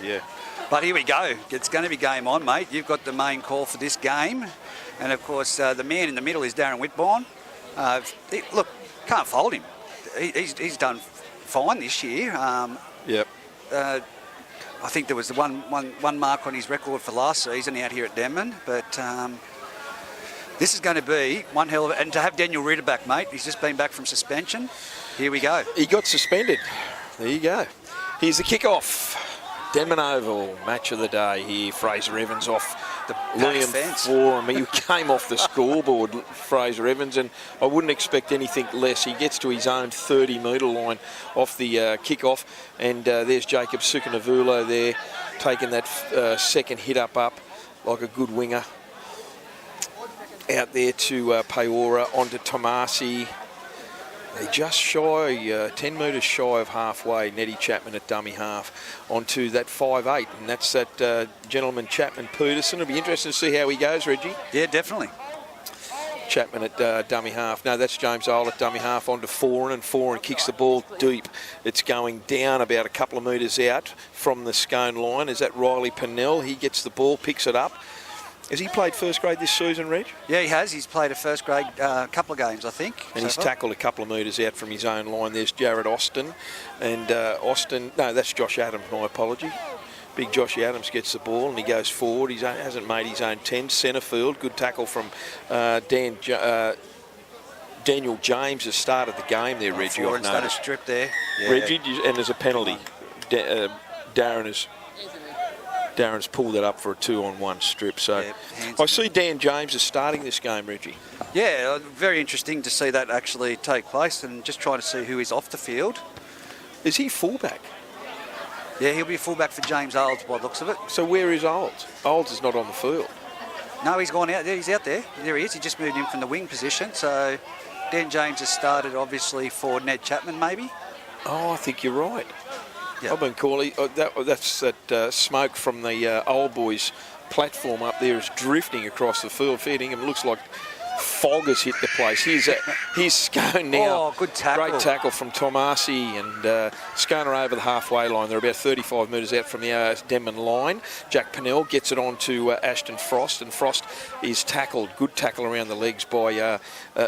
yeah. But here we go. It's going to be game on, mate. You've got the main call for this game. And, of course, the man in the middle is Darren Whitbourne. Look, can't fault him. He's done fine this year. Yep. I think there was one mark on his record for last season out here at Denman. But this is going to be one hell of a... And to have Daniel Reuter back, mate, he's just been back from suspension. Here we go. He got suspended. There you go. Here's the kick-off. Denman Oval, match of the day here. Fraser Evans off the Liam Forum. He came off the scoreboard, Fraser Evans, and I wouldn't expect anything less. He gets to his own 30-metre line off the kick-off, and there's Jacob Sukanavulo there, taking that second hit up like a good winger. Out there to Peora, onto Tomasi. They're just shy, 10 metres shy of halfway. Nettie Chapman at dummy half onto that 5'8", and that's that gentleman Chapman Peterson. It'll be interesting to see how he goes, Reggie. Yeah, definitely. Chapman at dummy half. No, that's James Earl at dummy half onto Foran, and Foran kicks the ball deep. It's going down about a couple of metres out from the Scone line. Is that Riley Pennell? He gets the ball, picks it up. Has he played first grade this season, Reg? Yeah, he has. He's played a first grade couple of games, I think. And he's tackled a couple of metres out from his own line. There's Jared Austin. And no, that's Josh Adams, my apology. Big Joshy Adams gets the ball and he goes forward. He hasn't made his own 10. Centre field, good tackle from Daniel James has started the game there, Reggie. I've done a strip there. Yeah. Reggie, and there's a penalty. Darren's pulled it up for a 2-on-1 strip. So yeah, I see Dan James is starting this game, Reggie. Yeah, very interesting to see that actually take place, and just trying to see who is off the field. Is he fullback? Yeah, he'll be fullback for James Olds by the looks of it. So where is Olds? Olds is not on the field. No, he's gone out there. He's out there. There he is. He just moved in from the wing position. So Dan James has started, obviously, for Ned Chapman, maybe. Oh, I think you're right. Yep. I've been calling... that's that smoke from the Old Boys platform up there is drifting across the field. Fair dinkum, it looks like fog has hit the place. Here's Scone now. Oh, good tackle. Great tackle from Tomasi, and Scone are over the halfway line. They're about 35 metres out from the Denman line. Jack Pennell gets it on to Ashton Frost, and Frost is tackled. Good tackle around the legs by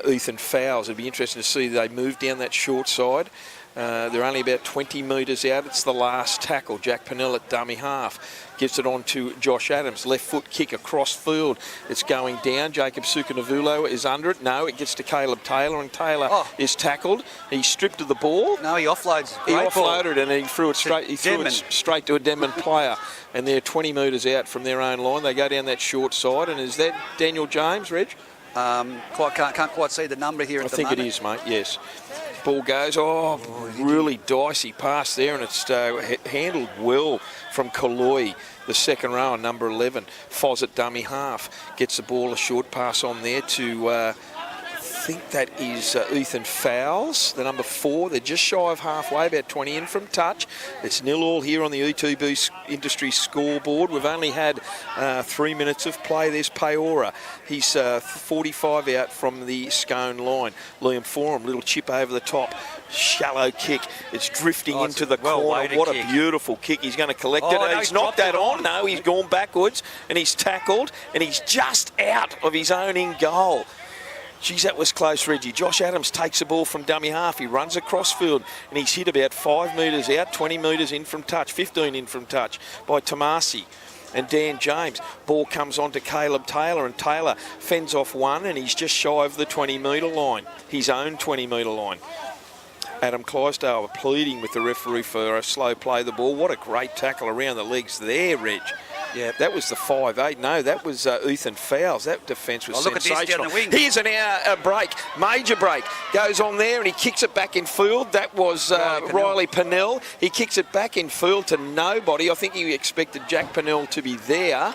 Ethan Fowles. It'd be interesting to see they move down that short side. They're only about 20 metres out. It's the last tackle. Jack Pennell at dummy half. Gives it on to Josh Adams. Left foot kick across field. It's going down. Jacob Sukanavulo is under it. No, it gets to Caleb Taylor, and Taylor is tackled. He stripped of the ball. No, he offloads. He offloaded and he threw it straight. He threw it straight to a Denman player. And they're 20 metres out from their own line. They go down that short side. And is that Daniel James, Reg? Can't quite see the number here at the moment. I think it is, mate, yes. Ball goes, really dicey pass there, and it's handled well from Kaloi, the second row, number 11. Foz at dummy half. Gets the ball, a short pass on there to, I think that is Ethan Fowles, the number 4. They're just shy of halfway, about 20 in from touch. It's 0-0 here on the ETB Industry scoreboard. We've only had 3 minutes of play. There's Peora. He's 45 out from the Scone line. Liam Forum, little chip over the top. Shallow kick. It's drifting into the corner. What a beautiful kick. He's going to collect it. No, he's knocked that on. No, he's gone backwards and he's tackled and he's just out of his own in goal. Geez, that was close, Reggie. Josh Adams takes the ball from dummy half. He runs across field and he's hit about 5 metres out, 20 metres in from touch, 15 in from touch by Tomasi and Dan James. Ball comes on to Caleb Taylor, and Taylor fends off one, and he's just shy of the 20-metre line, his own 20-metre line. Adam Clydesdale pleading with the referee for a slow play the ball. What a great tackle around the legs there, Reg. Yeah, that was the 5'8". No, that was Ethan Fowles. That defence was sensational. Look at this down the wing. Here's a break, major break. Goes on there and he kicks it back in field. That was Riley Pennell. He kicks it back in field to nobody. I think he expected Jack Pennell to be there.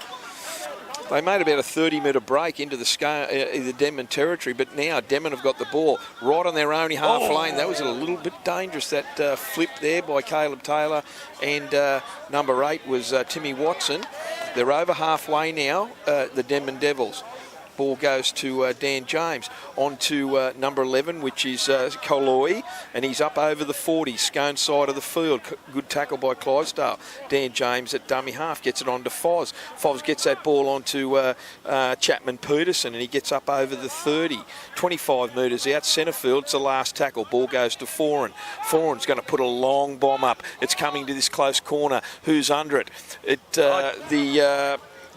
They made about a 30-metre break into the Denman territory, but now Denman have got the ball right on their own half lane. That was a little bit dangerous, that flip there by Caleb Taylor, and number 8 was Timmy Watson. They're over halfway now, the Denman Devils. Ball goes to Dan James. On to number 11, which is Koloi, and he's up over the 40, Scone side of the field. Good tackle by Clydesdale. Dan James at dummy half gets it on to Foz. Foz gets that ball onto Chapman Peterson, and he gets up over the 30. 25 metres out, centre field. It's the last tackle. Ball goes to Foran. Foran's going to put a long bomb up. It's coming to this close corner. Who's under it?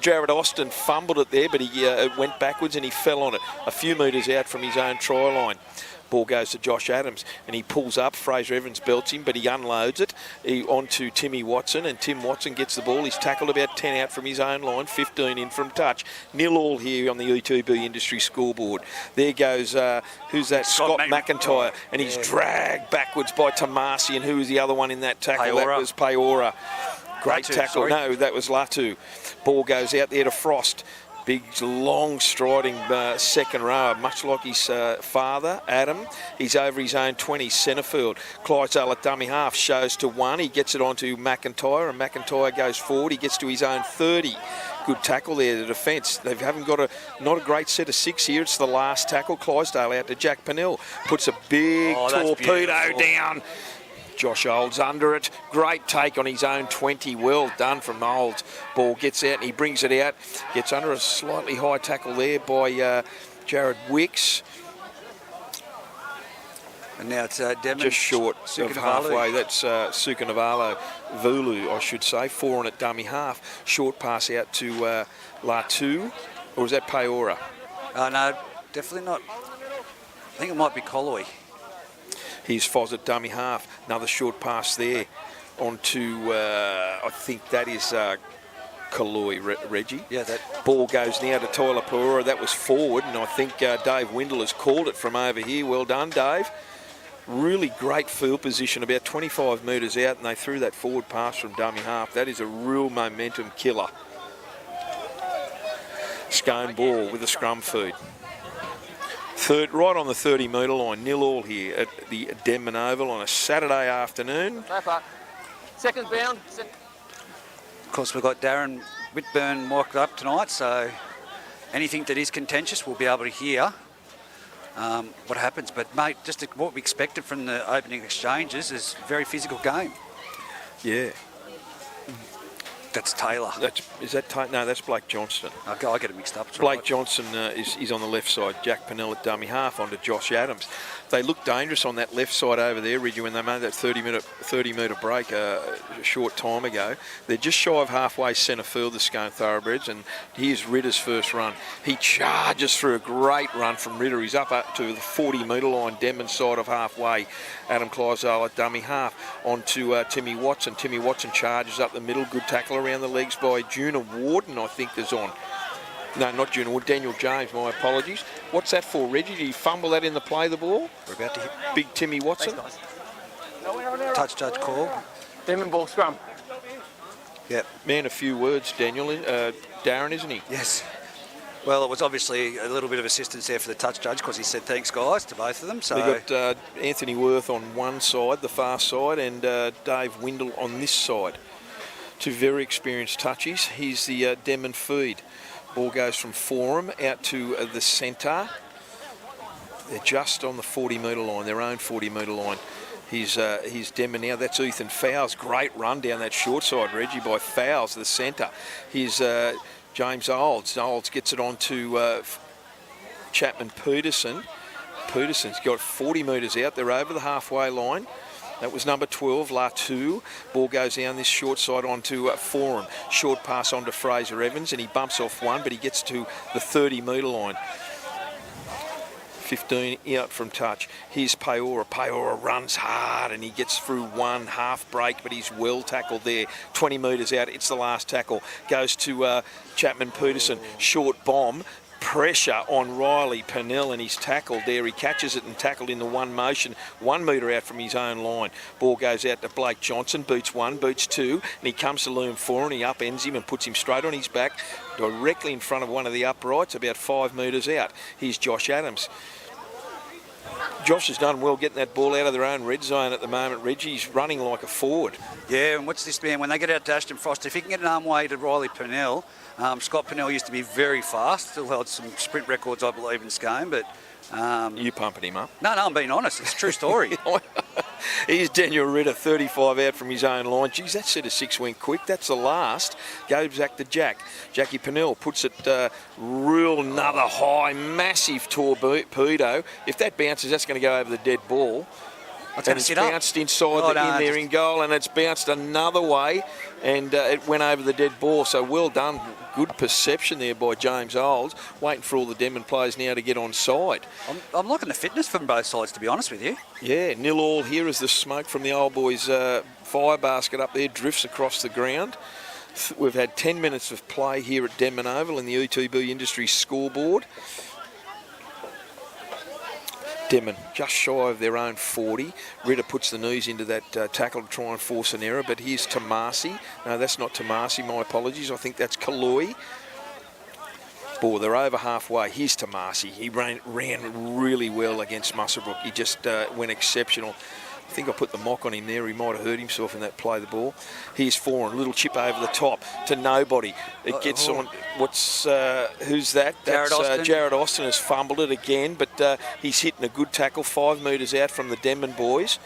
Jared Austin fumbled it there, but he went backwards and he fell on it a few metres out from his own try line. Ball goes to Josh Adams and he pulls up. Fraser Evans belts him, but he unloads it onto Timmy Watson, and Tim Watson gets the ball. He's tackled about 10 out from his own line, 15 in from touch. 0-0 here on the ETB Industry scoreboard. There goes, who's that? Scott McIntyre, and he's dragged backwards by Tomasi, and who was the other one in that tackle? Peora. That was Peora. Great tackle. Sorry. No, that was Latu. Ball goes out there to Frost. Big, long striding second rower, much like his father, Adam. He's over his own 20, centre field. Clydesdale at dummy half shows to 1. He gets it onto McIntyre, and McIntyre goes forward. He gets to his own 30. Good tackle there, the defence. They haven't got not a great set of 6 here. It's the last tackle. Clydesdale out to Jack Pennell. Puts a big torpedo down. Josh Olds under it. Great take on his own 20. Well done from Olds. Ball gets out and he brings it out. Gets under a slightly high tackle there by Jared Wicks. And now it's Denman. Just short of halfway. That's Sukanavalo Vulu, I should say. 4 on at dummy half. Short pass out to Latu. Or was that Peora? No, definitely not. I think it might be Koloi. Here's Foz at dummy half. Another short pass there onto, I think that is Kaloi, Reggie. Yeah, that. Ball goes now to Tyler Peora. That was forward, and I think Dave Windle has called it from over here. Well done, Dave. Really great field position, about 25 metres out, and they threw that forward pass from dummy half. That is a real momentum killer. Scone ball with a scrum feed. Third, right on the 30-metre line, 0-0 here at the Denman Oval on a Saturday afternoon. Second bound. Of course, we've got Darren Whitburn mocked up tonight, so anything that is contentious we'll be able to hear what happens. But, mate, just what we expected from the opening exchanges is a very physical game. Yeah. That's Taylor. Is that Taylor? No, that's Blake Johnston. I get it mixed up. Blake Johnson is on the left side. Jack Pennell at dummy half onto Josh Adams. They looked dangerous on that left side over there, Reggie, when they made that 30-metre break a short time ago. They're just shy of halfway centre field, the Scone Thoroughbreds, and here's Ritter's first run. He charges through a great run from Ritter. He's up to the 40-metre line, Denman side of halfway. Adam Clydesdale at dummy half onto Timmy Watson. Timmy Watson charges up the middle. Good tackle around the legs by Juna Warden, I think, is on. No, not Juna Warden, Daniel James, my apologies. What's that for, Reggie? Did he fumble that in the play, the ball? We're about to hit. Big Timmy Watson. Touch judge call. Denman ball scrum. Yep. Man, a few words, Daniel. Darren, isn't he? Yes. Well, it was obviously a little bit of assistance there for the touch judge because he said thanks, guys, to both of them. So We've got Anthony Worth on one side, the far side, and Dave Windle on this side. Two very experienced touchies. Here's the Denman feed. Ball goes from Forum out to the centre. They're just on the 40-metre line, their own 40-metre line. Here's Denman now. That's Ethan Fowles. Great run down that short side, Reggie, by Fowles, the centre. Here's James Olds. Olds gets it on to Chapman Peterson. Peterson's got 40 metres out. They're over the halfway line. That was number 12, Latu. Ball goes down this short side onto Forum. Short pass onto Fraser Evans, and he bumps off one, but he gets to the 30-metre line. 15 out from touch. Here's Peora. Peora runs hard and he gets through one half break, but he's well tackled there. 20 metres out. It's the last tackle. Goes to Chapman Peterson. Short bomb. Pressure on Riley Pennell, and he's tackled there. He catches it and tackled in the one motion, 1 metre out from his own line. Ball goes out to Blake Johnson, boots one, boots two, and he comes to Loom 4 and he upends him and puts him straight on his back, directly in front of one of the uprights, about 5 metres out. Here's Josh Adams. Josh has done well getting that ball out of their own red zone at the moment. Reggie's running like a forward. Yeah, and what's this man? When they get out to Ashton Frost, if he can get an arm way to Riley Purnell, Scott Purnell used to be very fast, still held some sprint records, I believe, in Scone, but... You pumping him up? No, I'm being honest. It's a true story. Here's Daniel Ritter, 35 out from his own line. Geez, that set of 6 went quick. That's the last. Goes back to Jack. Jackie Purnell puts it real another high, massive torpedo. If that bounces, that's going to go over the dead ball. And it's bounced inside there in goal, and it's bounced another way, and it went over the dead ball. So well done. Good perception there by James Olds. Waiting for all the Denman players now to get on side. I'm liking the fitness from both sides, to be honest with you. Yeah, 0-all here as the smoke from the old boys' fire basket up there drifts across the ground. We've had 10 minutes of play here at Denman Oval in the UTB Industries scoreboard. Denman just shy of their own 40. Ritter puts the knees into that tackle to try and force an error, but here's Tomasi. No, that's not Tomasi, my apologies. I think that's Kaloi. Boy, they're over halfway. Here's Tomasi. He ran really well against Musselbrook. He just went exceptional. I think I put the mock on him there. He might have hurt himself in that play the ball. Here's Foran, little chip over the top to nobody. It gets on. Who's that? Jared Austin. Jared Austin has fumbled it again, but he's hitting a good tackle 5 metres out from the Denman boys.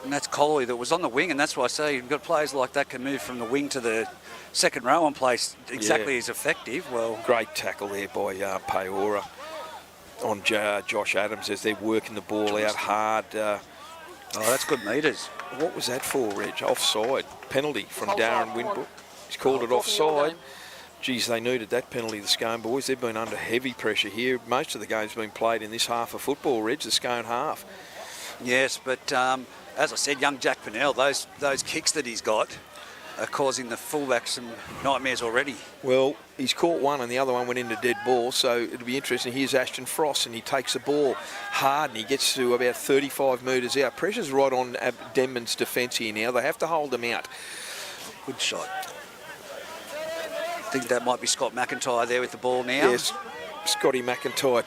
And that's Coley that was on the wing, and that's why I say you've got players like that can move from the wing to the second row and play exactly as effective. Well, great tackle there by Peora on Josh Adams as they're working the ball out hard. Oh, that's good metres. What was that for, Reg? Offside. Penalty from Darren Winbrook. He's called it offside. Geez, they needed that penalty, the Scone boys. They've been under heavy pressure here. Most of the game's been played in this half of football, Reg, the Scone half. Yes, but as I said, young Jack Purnell, those kicks that he's got are causing the fullback some nightmares already. Well, he's caught one and the other one went into dead ball, so it'll be interesting. Here's Ashton Frost and he takes the ball hard and he gets to about 35 metres out. Pressure's right on Denman's defence here now. They have to hold them out. Good shot. I think that might be Scott McIntyre there with the ball now. Yes. Scotty McIntyre,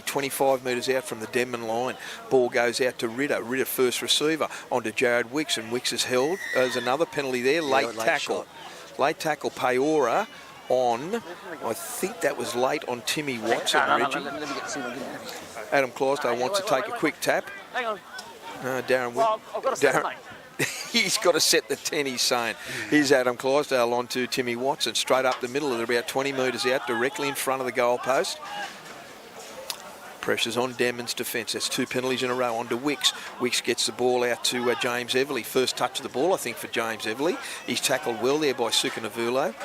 25 metres out from the Denman line. Ball goes out to Ritter. Ritter first receiver onto Jared Wicks, and Wicks is held. There's another penalty there. Late tackle. Shot. Late tackle, Peora on, I think that was late on Timmy Watson, Reggie. Adam Clydesdale wants to take a quick tap. Hang on. Darren Well, I've got to set it, mate. He's got to set the 10, he's saying. Here's Adam Clydesdale on to Timmy Watson, straight up the middle. They're about 20 metres out, directly in front of the goal post. Pressure's on Denman's defence. That's 2 penalties in a row. On to Wicks. Wicks gets the ball out to James Everly. First touch of the ball, I think, for James Everly. He's tackled well there by Sukanavulo.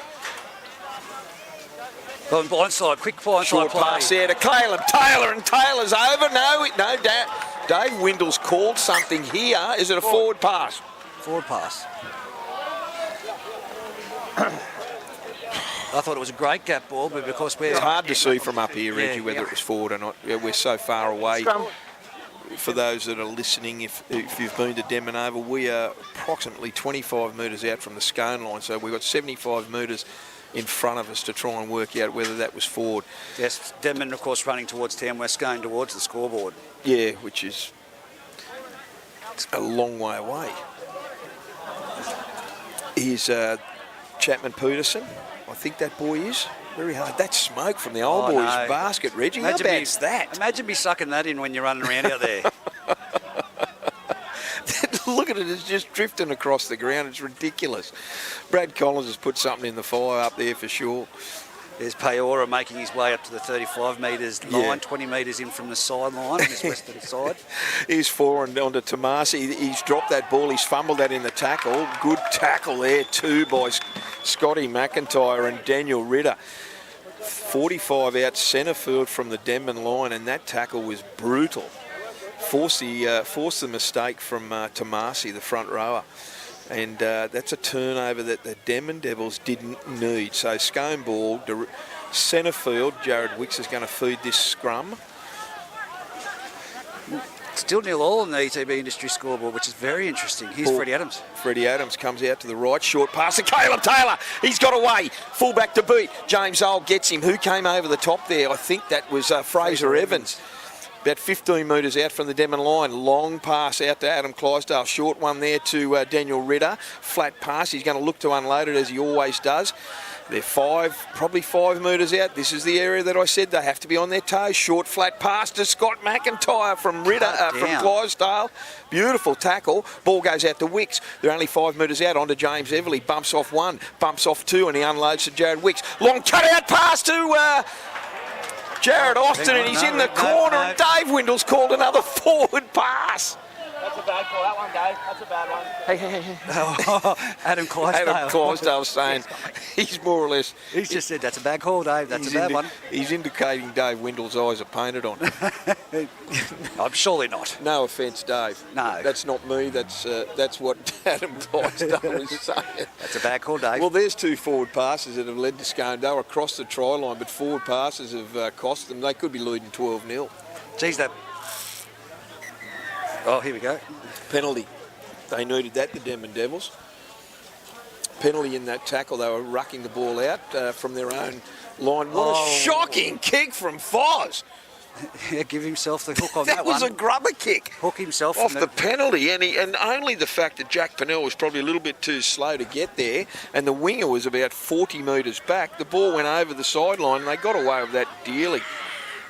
Blindside, quick blindside Short play. pass there to Caleb Taylor, and Taylor's over. No, Dave Windle's called something here. Is it a forward pass? Forward pass. I thought it was a great gap ball, but because It's hard to see from up here, Reggie, whether it was forward or not. We're so far away. Scrum. For those that are listening, if you've been to Denman Oval, we are approximately 25 metres out from the Scone line, so we've got 75 metres in front of us to try and work out whether that was forward. Yes, Denman, of course, running towards town. We're going towards the scoreboard. Yeah, which is a long way away. Here's Chapman Peterson. I think that boy is. Very hard. That's smoke from the old boys' basket, Reggie. How bad's that? Imagine me sucking that in when you're running around out there. Look at it, it's just drifting across the ground. It's ridiculous. Brad Collins has put something in the fire up there for sure. There's Peora making his way up to the 35 metres line, Yeah. 20 metres in from the sideline, this west of the side. He's forward onto Tomasi. He's dropped that ball. He's fumbled that in the tackle. Good tackle there too by Scotty McIntyre and Daniel Ritter. 45 out centre field from the Denman line, and that tackle was brutal. Forced the mistake from Tomasi, the front rower. And that's a turnover that the Denman Devils didn't need. So Scone ball, centre field. Jared Wicks is going to feed this scrum. Still 0-all on the ETB Industry scoreboard, which is very interesting. Here's Freddie Adams. Freddie Adams comes out to the right. Short pass to Caleb Taylor. He's got away. Fullback to beat. James Old gets him. Who came over the top there? I think that was Fraser Evans. about 15 metres out from the Denman line. Long pass out to Adam Clydesdale. Short one there to Daniel Ritter. Flat pass. He's going to look to unload it as he always does. They're probably 5 metres out. This is the area that I said they have to be on their toes. Short, flat pass to Scott McIntyre from from Clydesdale. Beautiful tackle. Ball goes out to Wicks. They're only 5 metres out. Onto James Everly. Bumps off one, bumps off two, and he unloads to Jared Wicks. Long cut-out pass to Jared Austin, and he's in the corner. And Dave Windle's called another forward pass. That's a bad call, that one, Dave. That's a bad one. Hey. Adam Clydesdale. Adam Clydesdale saying he's more or less... He's just said, that's a bad call, Dave. That's a bad one. He's indicating Dave Windle's eyes are painted on. I'm surely not. No offence, Dave. No. That's not me. That's what Adam Clydesdale is saying. That's a bad call, Dave. Well, there's 2 forward passes that have led to Scone. They were across the try line, but forward passes have cost them. They could be leading 12-0. Geez, that... Oh, here we go. Penalty. They needed that, the Denman Devils. Penalty in that tackle. They were rucking the ball out from their own line. What a shocking kick from Foz. Yeah, give himself the hook on that one. That was a grubber kick. Hook himself off the penalty, and only the fact that Jack Pennell was probably a little bit too slow to get there, and the winger was about 40 metres back. The ball went over the sideline, and they got away with that dearly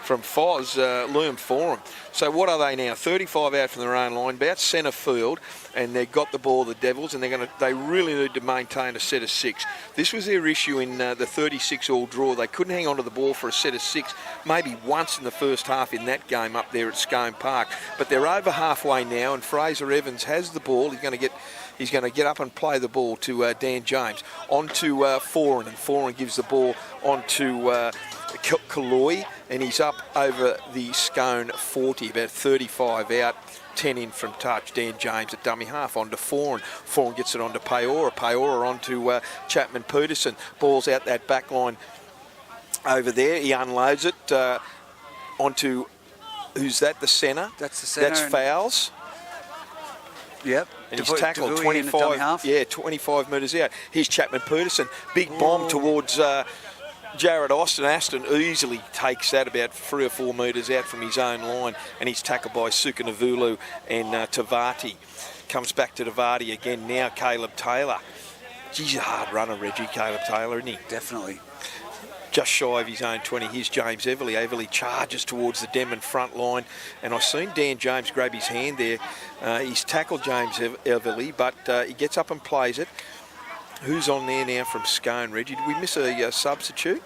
from Foz, Liam Forum. So what are they now? 35 out from their own line, about centre field, and they've got the ball, the Devils, and they really need to maintain a set of 6. This was their issue in the 36-all draw. They couldn't hang on to the ball for a set of 6, maybe once in the first half in that game up there at Scone Park. But they're over halfway now, and Fraser Evans has the ball. He's going to get up and play the ball to Dan James. On to Foran, and Foran gives the ball on to Kaloi, and he's up over the Scone 40, about 35 out, 10 in from touch. Dan James at dummy half, on to Foran. Foran gets it on to Peora. Peora on to Chapman Peterson. Ball's out that back line over there. He unloads it onto, who's that, the centre? That's the centre. That's Fowles. Yep. And he's tackled 25 metres out. Here's Chapman Peterson. Big bomb towards Jared Austin. Aston easily takes that about 3 or 4 metres out from his own line, and he's tackled by Sukanavulu and Tavati. Comes back to Tavati again now, Caleb Taylor. He's a hard runner, Reggie, Caleb Taylor, isn't he? Definitely. Just shy of his own 20. Here's James Everly. Everly charges towards the Denman front line, and I've seen Dan James grab his hand there. He's tackled James Everly, but he gets up and plays it. Who's on there now from Scone, Reggie? Did we miss a substitute?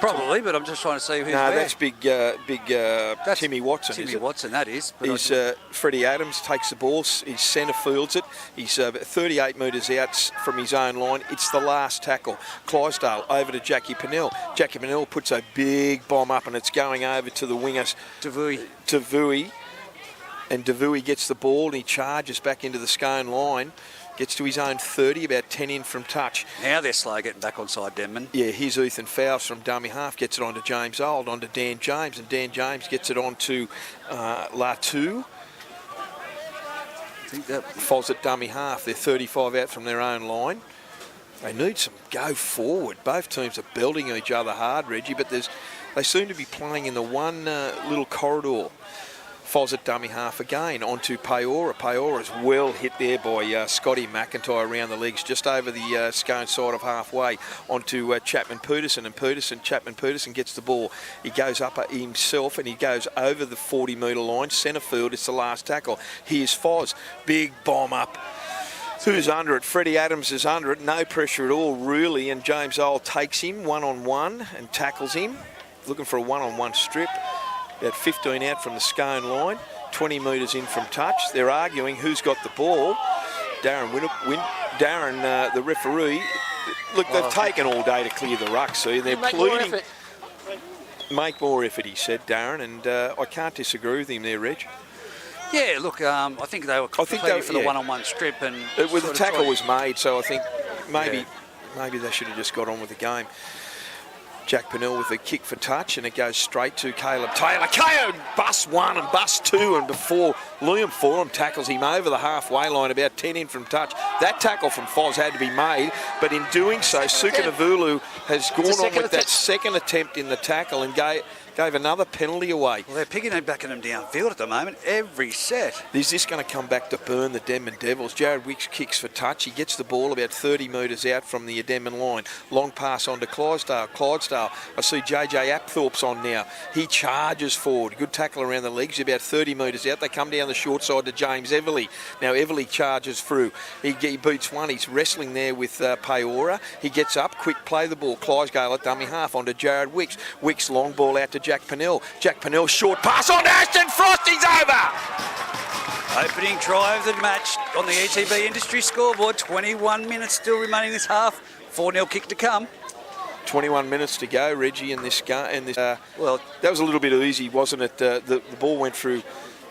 Probably, but I'm just trying to see who's No, there. that's big That's Timmy Watson. Timmy Watson, that is. But He's Freddie Adams takes the ball. He centre fields it. He's 38 metres out from his own line. It's the last tackle. Clydesdale over to Jackie Pennell. Jackie Pennell puts a big bomb up, and it's going over to the wingers. Tavui. And Tavui gets the ball, and he charges back into the Scone line. Gets to his own 30, about 10 in from touch. Now they're slow getting back onside Denman. Yeah, here's Ethan Fowles from dummy half. Gets it on to James Old, on to Dan James. And Dan James gets it on to Latu. I think that... Foz at dummy half. They're 35 out from their own line. They need some go forward. Both teams are belting each other hard, Reggie, but they seem to be playing in the one little corridor. Foz at dummy half again, onto Peora. Peora's well hit there by Scotty McIntyre around the legs, just over the Scone side of halfway, onto Chapman Peterson, and Chapman Peterson gets the ball. He goes up himself, and he goes over the 40-metre line, centre field. It's the last tackle. Here's Foz, big bomb up. Who's under it? Freddie Adams is under it, no pressure at all really, and James Old takes him one-on-one and tackles him, looking for a one-on-one strip. About 15 out from the Scone line, 20 metres in from touch. They're arguing who's got the ball. Darren, the referee. Look, they've taken all day to clear the ruck, see, and they're pleading. Make more effort, he said, Darren, and I can't disagree with him there, Reg. Yeah, look, I think they were pleading for the one-on-one strip, and the tackle was made, so I think maybe they should have just got on with the game. Jack Pennell with a kick for touch, and it goes straight to Caleb Taylor. KO bust 1 and bust 2, and before Liam Forum tackles him over the halfway line, about 10 in from touch. That tackle from Foz had to be made, but in doing so, Sukanavulu has gone on with that second attempt in the tackle and gave another penalty away. Well, they're piggybacking them downfield at the moment, every set. Is this going to come back to burn the Denman Devils? Jared Wicks kicks for touch. He gets the ball about 30 metres out from the Denman line. Long pass on to Clydesdale. I see JJ Apthorpe's on now. He charges forward. Good tackle around the legs. About 30 metres out. They come down the short side to James Everly. Now Everly charges through. He beats one. He's wrestling there with Peora. He gets up. Quick play the ball. Clydesdale at dummy half onto Jared Wicks. Wicks long ball out to Jack Pennell. Jack Pennell short pass on to Ashton Frost. He's over. Opening try of the match on the ETB Industry scoreboard. 21 minutes still remaining this half. 4-0 kick to come. 21 minutes to go, Reggie, in this game. Well, that was a little bit easy, wasn't it? The ball went through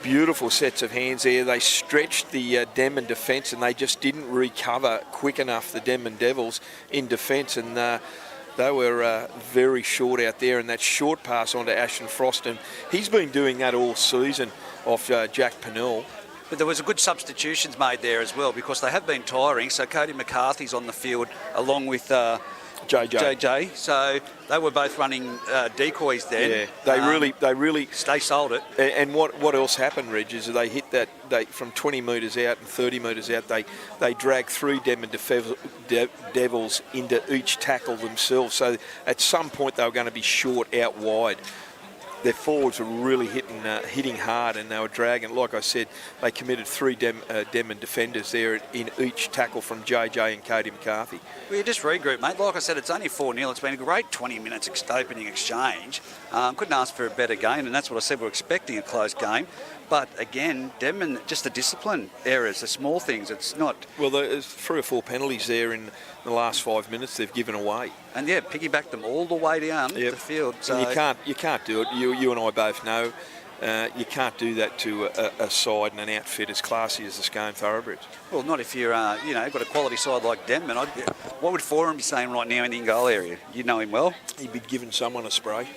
beautiful sets of hands there. They stretched the Denman defence and they just didn't recover quick enough, the Denman Devils, in defence. And they were very short out there. And that short pass onto Ashton Frost, and he's been doing that all season off Jack Pennell. But there was a good substitutions made there as well because they have been tiring. So Cody McCarthy's on the field along with JJ. So they were both running decoys then. Yeah, they really they sold it. And what else happened, Reg, is they hit that from 20 metres out and 30 metres out. They dragged three Denman Devils into each tackle themselves. So at some point they were going to be short out wide. Their forwards were really hitting hard, and they were dragging. Like I said, they committed three Denman defenders there in each tackle from JJ and Cody McCarthy. Well, you just regroup, mate. Like I said, it's only 4-0. It's been a great 20 minutes opening exchange. Couldn't ask for a better game, and that's what I said. We're expecting a close game. But again, Denman, just the discipline errors, the small things. It's not. Well, there's 3 or 4 penalties there in the last 5 minutes they've given away. And yeah, piggyback them all the way down the field. So and you can't do it. You and I both know you can't do that to a side and an outfit as classy as the Scone Thoroughbreds. Well, not if you're got a quality side like Denman. What would Forum be saying right now in the Bengalla area? You know him well. He'd be giving someone a spray.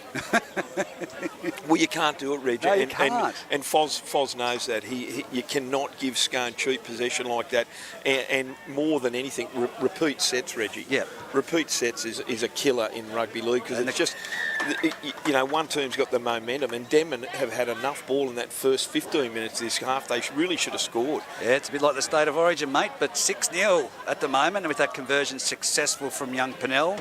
Well, you can't do it, Reg. No, you can't. And Foz knows that. You cannot give Scone cheap possession like that. And more than anything, repeat sets, Reggie. Yeah. Repeat sets is a killer in rugby league because it's just, one team's got the momentum, and Denman have had enough ball in that first 15 minutes of this half. They really should have scored. Yeah, it's a bit like the State of Origin, mate, but 6-0 at the moment, and with that conversion successful from young Pennell,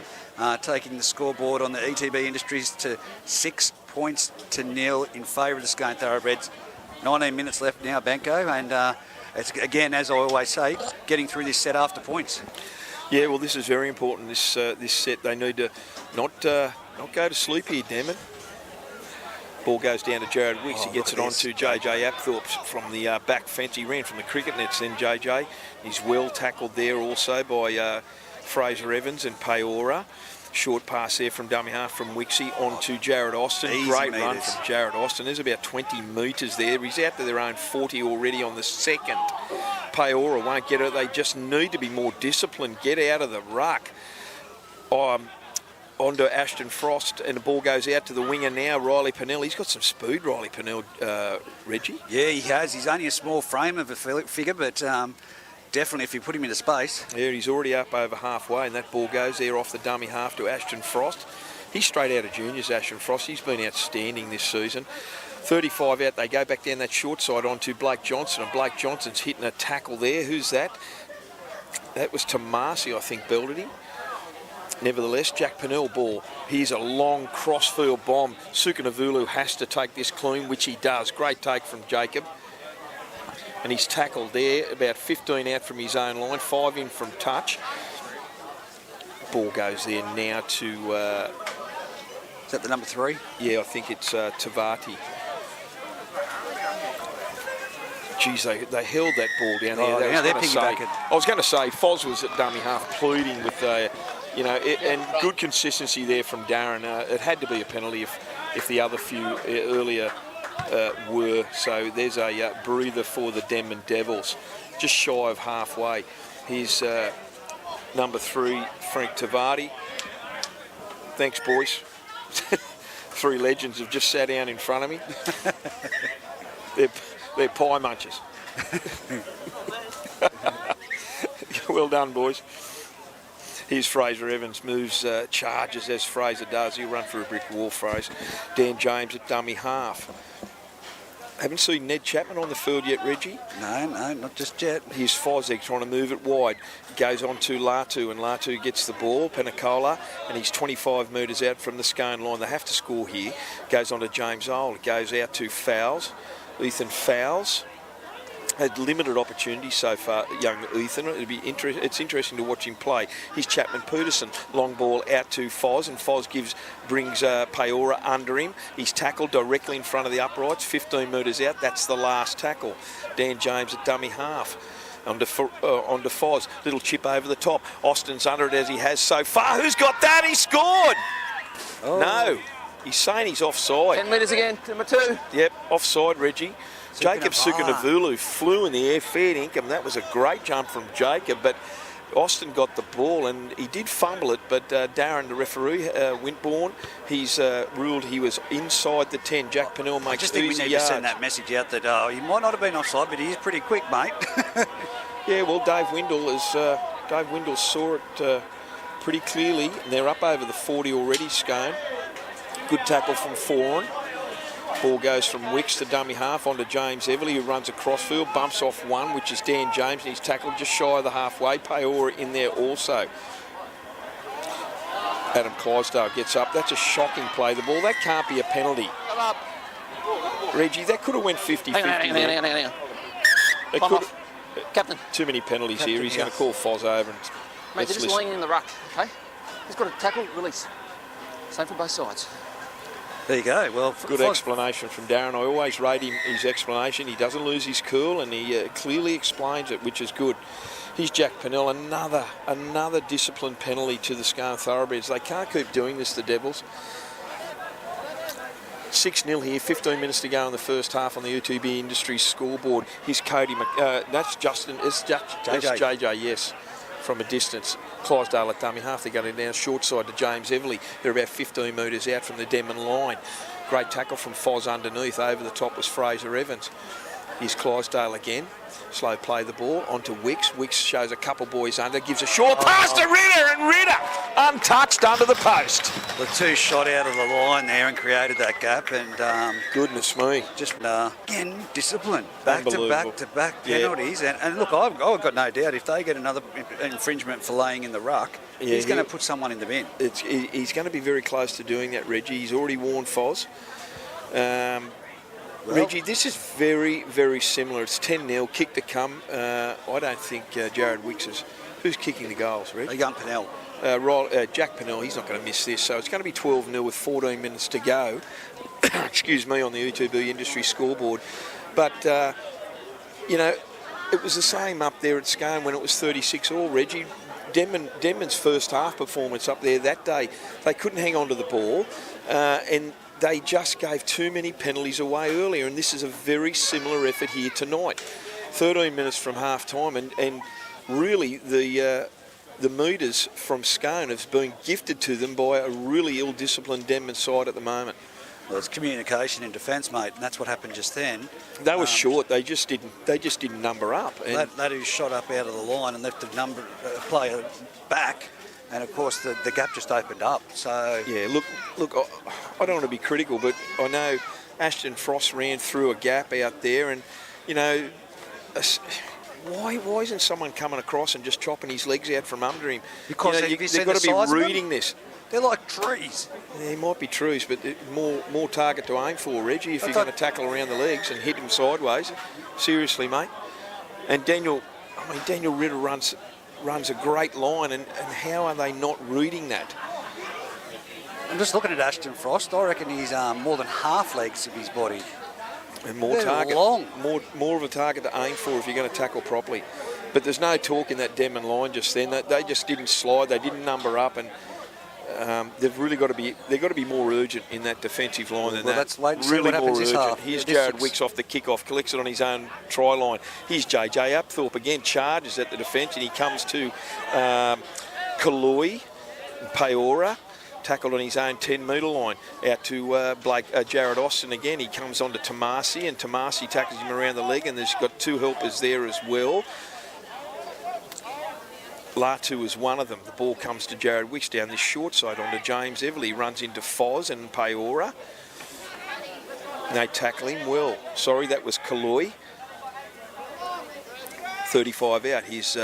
taking the scoreboard on the ETB Industries to 6-0 in favour of the Scone Thoroughbreds. 19 minutes left now, Banco, and it's, again, as I always say, getting through this set after points. Yeah, well, this is very important, this set. They need to not go to sleep here, Denman. Ball goes down to Jared Wicks. He gets it on to JJ Apthorpe from the back fence. He ran from the cricket nets then, JJ. He's well tackled there also by Fraser Evans and Peora. Short pass there from dummy half from Wixie on to Jared Austin. Great run from Jared Austin. There's about 20 metres there. He's out to their own 40 already on the second. Peora won't get it. They just need to be more disciplined. Get out of the ruck. Onto Ashton Frost, and the ball goes out to the winger now, Riley Pennell. He's got some speed, Riley Pennell, Reggie. Yeah, he has. He's only a small frame of a figure, but definitely if you put him into space. Yeah, he's already up over halfway, and that ball goes there off the dummy half to Ashton Frost. He's straight out of juniors, Ashton Frost. He's been outstanding this season. 35 out, they go back down that short side onto Blake Johnson, and Blake Johnson's hitting a tackle there. Who's that? That was Tomasi, I think, belted him. Nevertheless, Jack Pennell ball. Here's a long crossfield bomb. Sukanavulu has to take this clean, which he does. Great take from Jacob. And he's tackled there, about 15 out from his own line, 5 in from touch. Ball goes there now to... is that the number 3? Yeah, I think it's Tavati. Geez, they held that ball down there. Now they're piggybacking. I was going to say, Foz was at dummy half pleading with... and good consistency there from Darren. It had to be a penalty if the other few earlier were. So there's a breather for the Denman Devils, just shy of halfway. Here's number 3, Frank Tavati. Thanks, boys. 3 legends have just sat down in front of me. They're pie munchers. Well done, boys. Here's Fraser Evans, moves, charges as Fraser does. He'll run through a brick wall, Fraser. Dan James at dummy half. Haven't seen Ned Chapman on the field yet, Reggie. No, not just yet. Here's Fozek trying to move it wide. Goes on to Latu, and Latu gets the ball, Penicola, and he's 25 metres out from the Scone line. They have to score here. Goes on to James Old. It goes out to Fowles. Ethan Fowles. Had limited opportunities so far, young Ethan. It's interesting to watch him play. Here's Chapman Peterson, long ball out to Foz, and Foz brings Peora under him. He's tackled directly in front of the uprights, 15 metres out. That's the last tackle. Dan James at dummy half. Onto Foz, little chip over the top. Austin's under it as he has so far. Who's got that? He scored! Oh. No, he's saying he's offside. 10 metres again, number 2. Yep, offside, Reggie. Jacob Sukanavulu flew in the air, fair income. That was a great jump from Jacob, but Austin got the ball and he did fumble it, but Darren, the referee, Wintborn, he's ruled he was inside the 10. Jack Pennell makes I just think we need to send that message out that he might not have been offside, but he is pretty quick, mate. Yeah, well, Dave Windle saw it pretty clearly. They're up over the 40 already, Scone. Good tackle from Foran. Ball goes from Wicks to dummy half onto James Everly, who runs across field, bumps off one, which is Dan James, and he's tackled just shy of the halfway. Peora in there also. Adam Clydesdale gets up. That's a shocking play. The ball, that can't be a penalty. Reggie, that could have went 50-50. Hang on. Captain. Too many penalties here. He's going to call Foz over. And mate, they're just laying in the ruck, okay? He's got a tackle, release. Same for both sides. There you go. Well, good explanation from Darren. I always rate him his explanation. He doesn't lose his cool, and he clearly explains it, which is good. Here's Jack Pennell, another disciplined penalty to the Scone Thoroughbreds. They can't keep doing this, the Devils. 6-0 here, 15 minutes to go in the first half on the UTB Industries scoreboard. Here's Cody, that's Justin, it's JJ, yes, from a distance. Clydesdale at dummy half. They're going down short side to James Everly. They're about 15 metres out from the Denman line. Great tackle from Foz underneath. Over the top was Fraser Evans. Here's Clydesdale again. Slow play the ball onto Wicks. Wicks shows a couple boys under. Gives a short pass to Ritter, and Ritter untouched under the post. The two shot out of the line there and created that gap. And goodness me, just again discipline. Back to back penalties. Yeah. And look, I've got no doubt if they get another infringement for laying in the ruck, he's going to put someone in the bin. He's going to be very close to doing that, Reggie. He's already warned Foz. Reggie, this is very, very similar. It's 10-0, kick to come. I don't think Jared Wicks is... Who's kicking the goals, Reggie? Young Pennell. Jack Pennell, he's not going to miss this. So it's going to be 12-0 with 14 minutes to go. Excuse me, on the UTB Industry scoreboard. But, you know, it was the same up there at Scone when it was 36-all, Reggie. Denman's first half performance up there that day, they couldn't hang on to the ball. And they just gave too many penalties away earlier, and this is a very similar effort here tonight. 13 minutes from half-time, and really the meters from Scone have been gifted to them by a really ill-disciplined Denman side at the moment. Well, it's communication in defence, mate, and that's what happened just then. They were short. They just didn't number up. And that who shot up out of the line and left the player back. And of course, the gap just opened up. So yeah, look. I don't want to be critical, but I know Ashton Frost ran through a gap out there, and you know, why isn't someone coming across and just chopping his legs out from under him? Because they've got to be reading this. They're like trees. Yeah, they might be trees, but more target to aim for, Reggie. If you're going to tackle around the legs and hit him sideways, seriously, mate. And Daniel Ritter runs a great line, and how are they not reading that? I'm just looking at Ashton Frost. I reckon he's more than half legs of his body. And more target, long. More of a target to aim for if you're going to tackle properly. But there's no talk in that Denman line just then. They just didn't slide. They didn't number up, and they've got to be more urgent in that defensive line than that. Let's wait and see what happens this half. Here's Jared Wicks off the kick-off, collects it on his own try line. Here's JJ Apthorpe again, charges at the defence, and he comes to Kaloi and Peora, tackled on his own 10-metre line, out to Jared Austin again. He comes on to Tomasi, and Tomasi tackles him around the leg, and there's got two helpers there as well. Latu was one of them. The ball comes to Jared Wicks down this short side onto James Everly. Runs into Foz and Peora. They tackle him well. Sorry, that was Kaloi. 35 out. Here's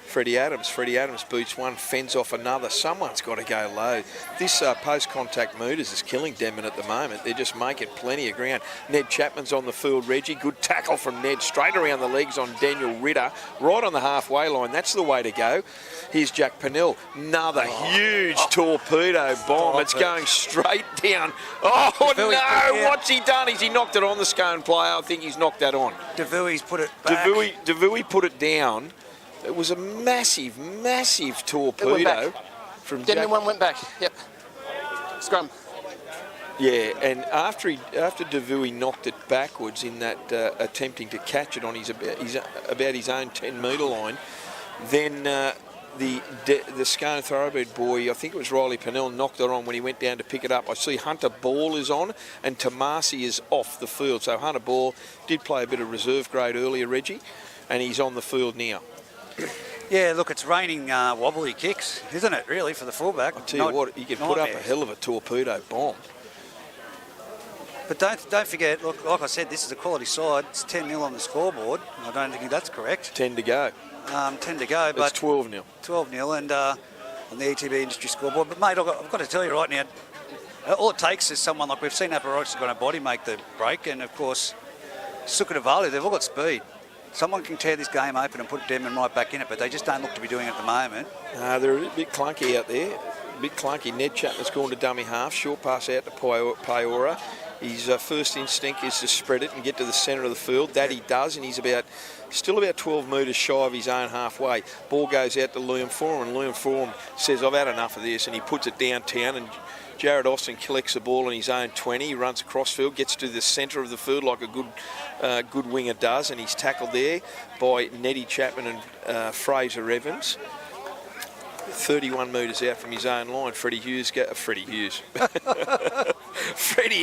Freddie Adams. Freddie Adams boots one, fends off another. Someone's got to go low. This post-contact Mooters is killing Denman at the moment. They're just making plenty of ground. Ned Chapman's on the field, Reggie. Good tackle from Ned, straight around the legs on Daniel Ritter, right on the halfway line. That's the way to go. Here's Jack Pennell. Another huge torpedo bomb. It's going straight down. Oh, no! What's he done? Has he knocked it on the Scone player? I think he's knocked that on. DeVui's put it back. DeVuy put it down. It was a massive, massive torpedo from Denman one went back. Yep. Scrum. Yeah, and after DeVuy knocked it backwards in that attempting to catch it on about his own 10-metre line, then the Scone thoroughbred boy, I think it was Riley Pennell, knocked it on when he went down to pick it up. I see Hunter Ball is on and Tomasi is off the field. So Hunter Ball did play a bit of reserve grade earlier, Reggie, and he's on the field now. Yeah, look, it's raining wobbly kicks, isn't it, really, for the fullback? I tell you what, he can put up a hell of a torpedo bomb. But don't forget, look, like I said, this is a quality side. It's 10-0 on the scoreboard. I don't think that's correct. 10 to go. 10 to go, but... It's 12-0. 12-0 and on the ETB industry scoreboard. But, mate, I've got to tell you right now, all it takes is someone like we've seen Aparox's got a body make the break, and, of course, Sukadavali, they've all got speed. Someone can tear this game open and put Denman right back in it, but they just don't look to be doing it at the moment. They're a bit clunky out there. A bit clunky. Ned Chapman's gone to dummy half. Short pass out to Peora. His first instinct is to spread it and get to the centre of the field. That he does, and he's still about 12 metres shy of his own halfway. Ball goes out to Liam Forum, and Liam Forum says, I've had enough of this, and he puts it downtown, and Jared Austin collects the ball on his own 20. He runs across field, gets to the centre of the field like a good winger does, and he's tackled there by Neddy Chapman and Fraser Evans. 31 metres out from his own line. Freddie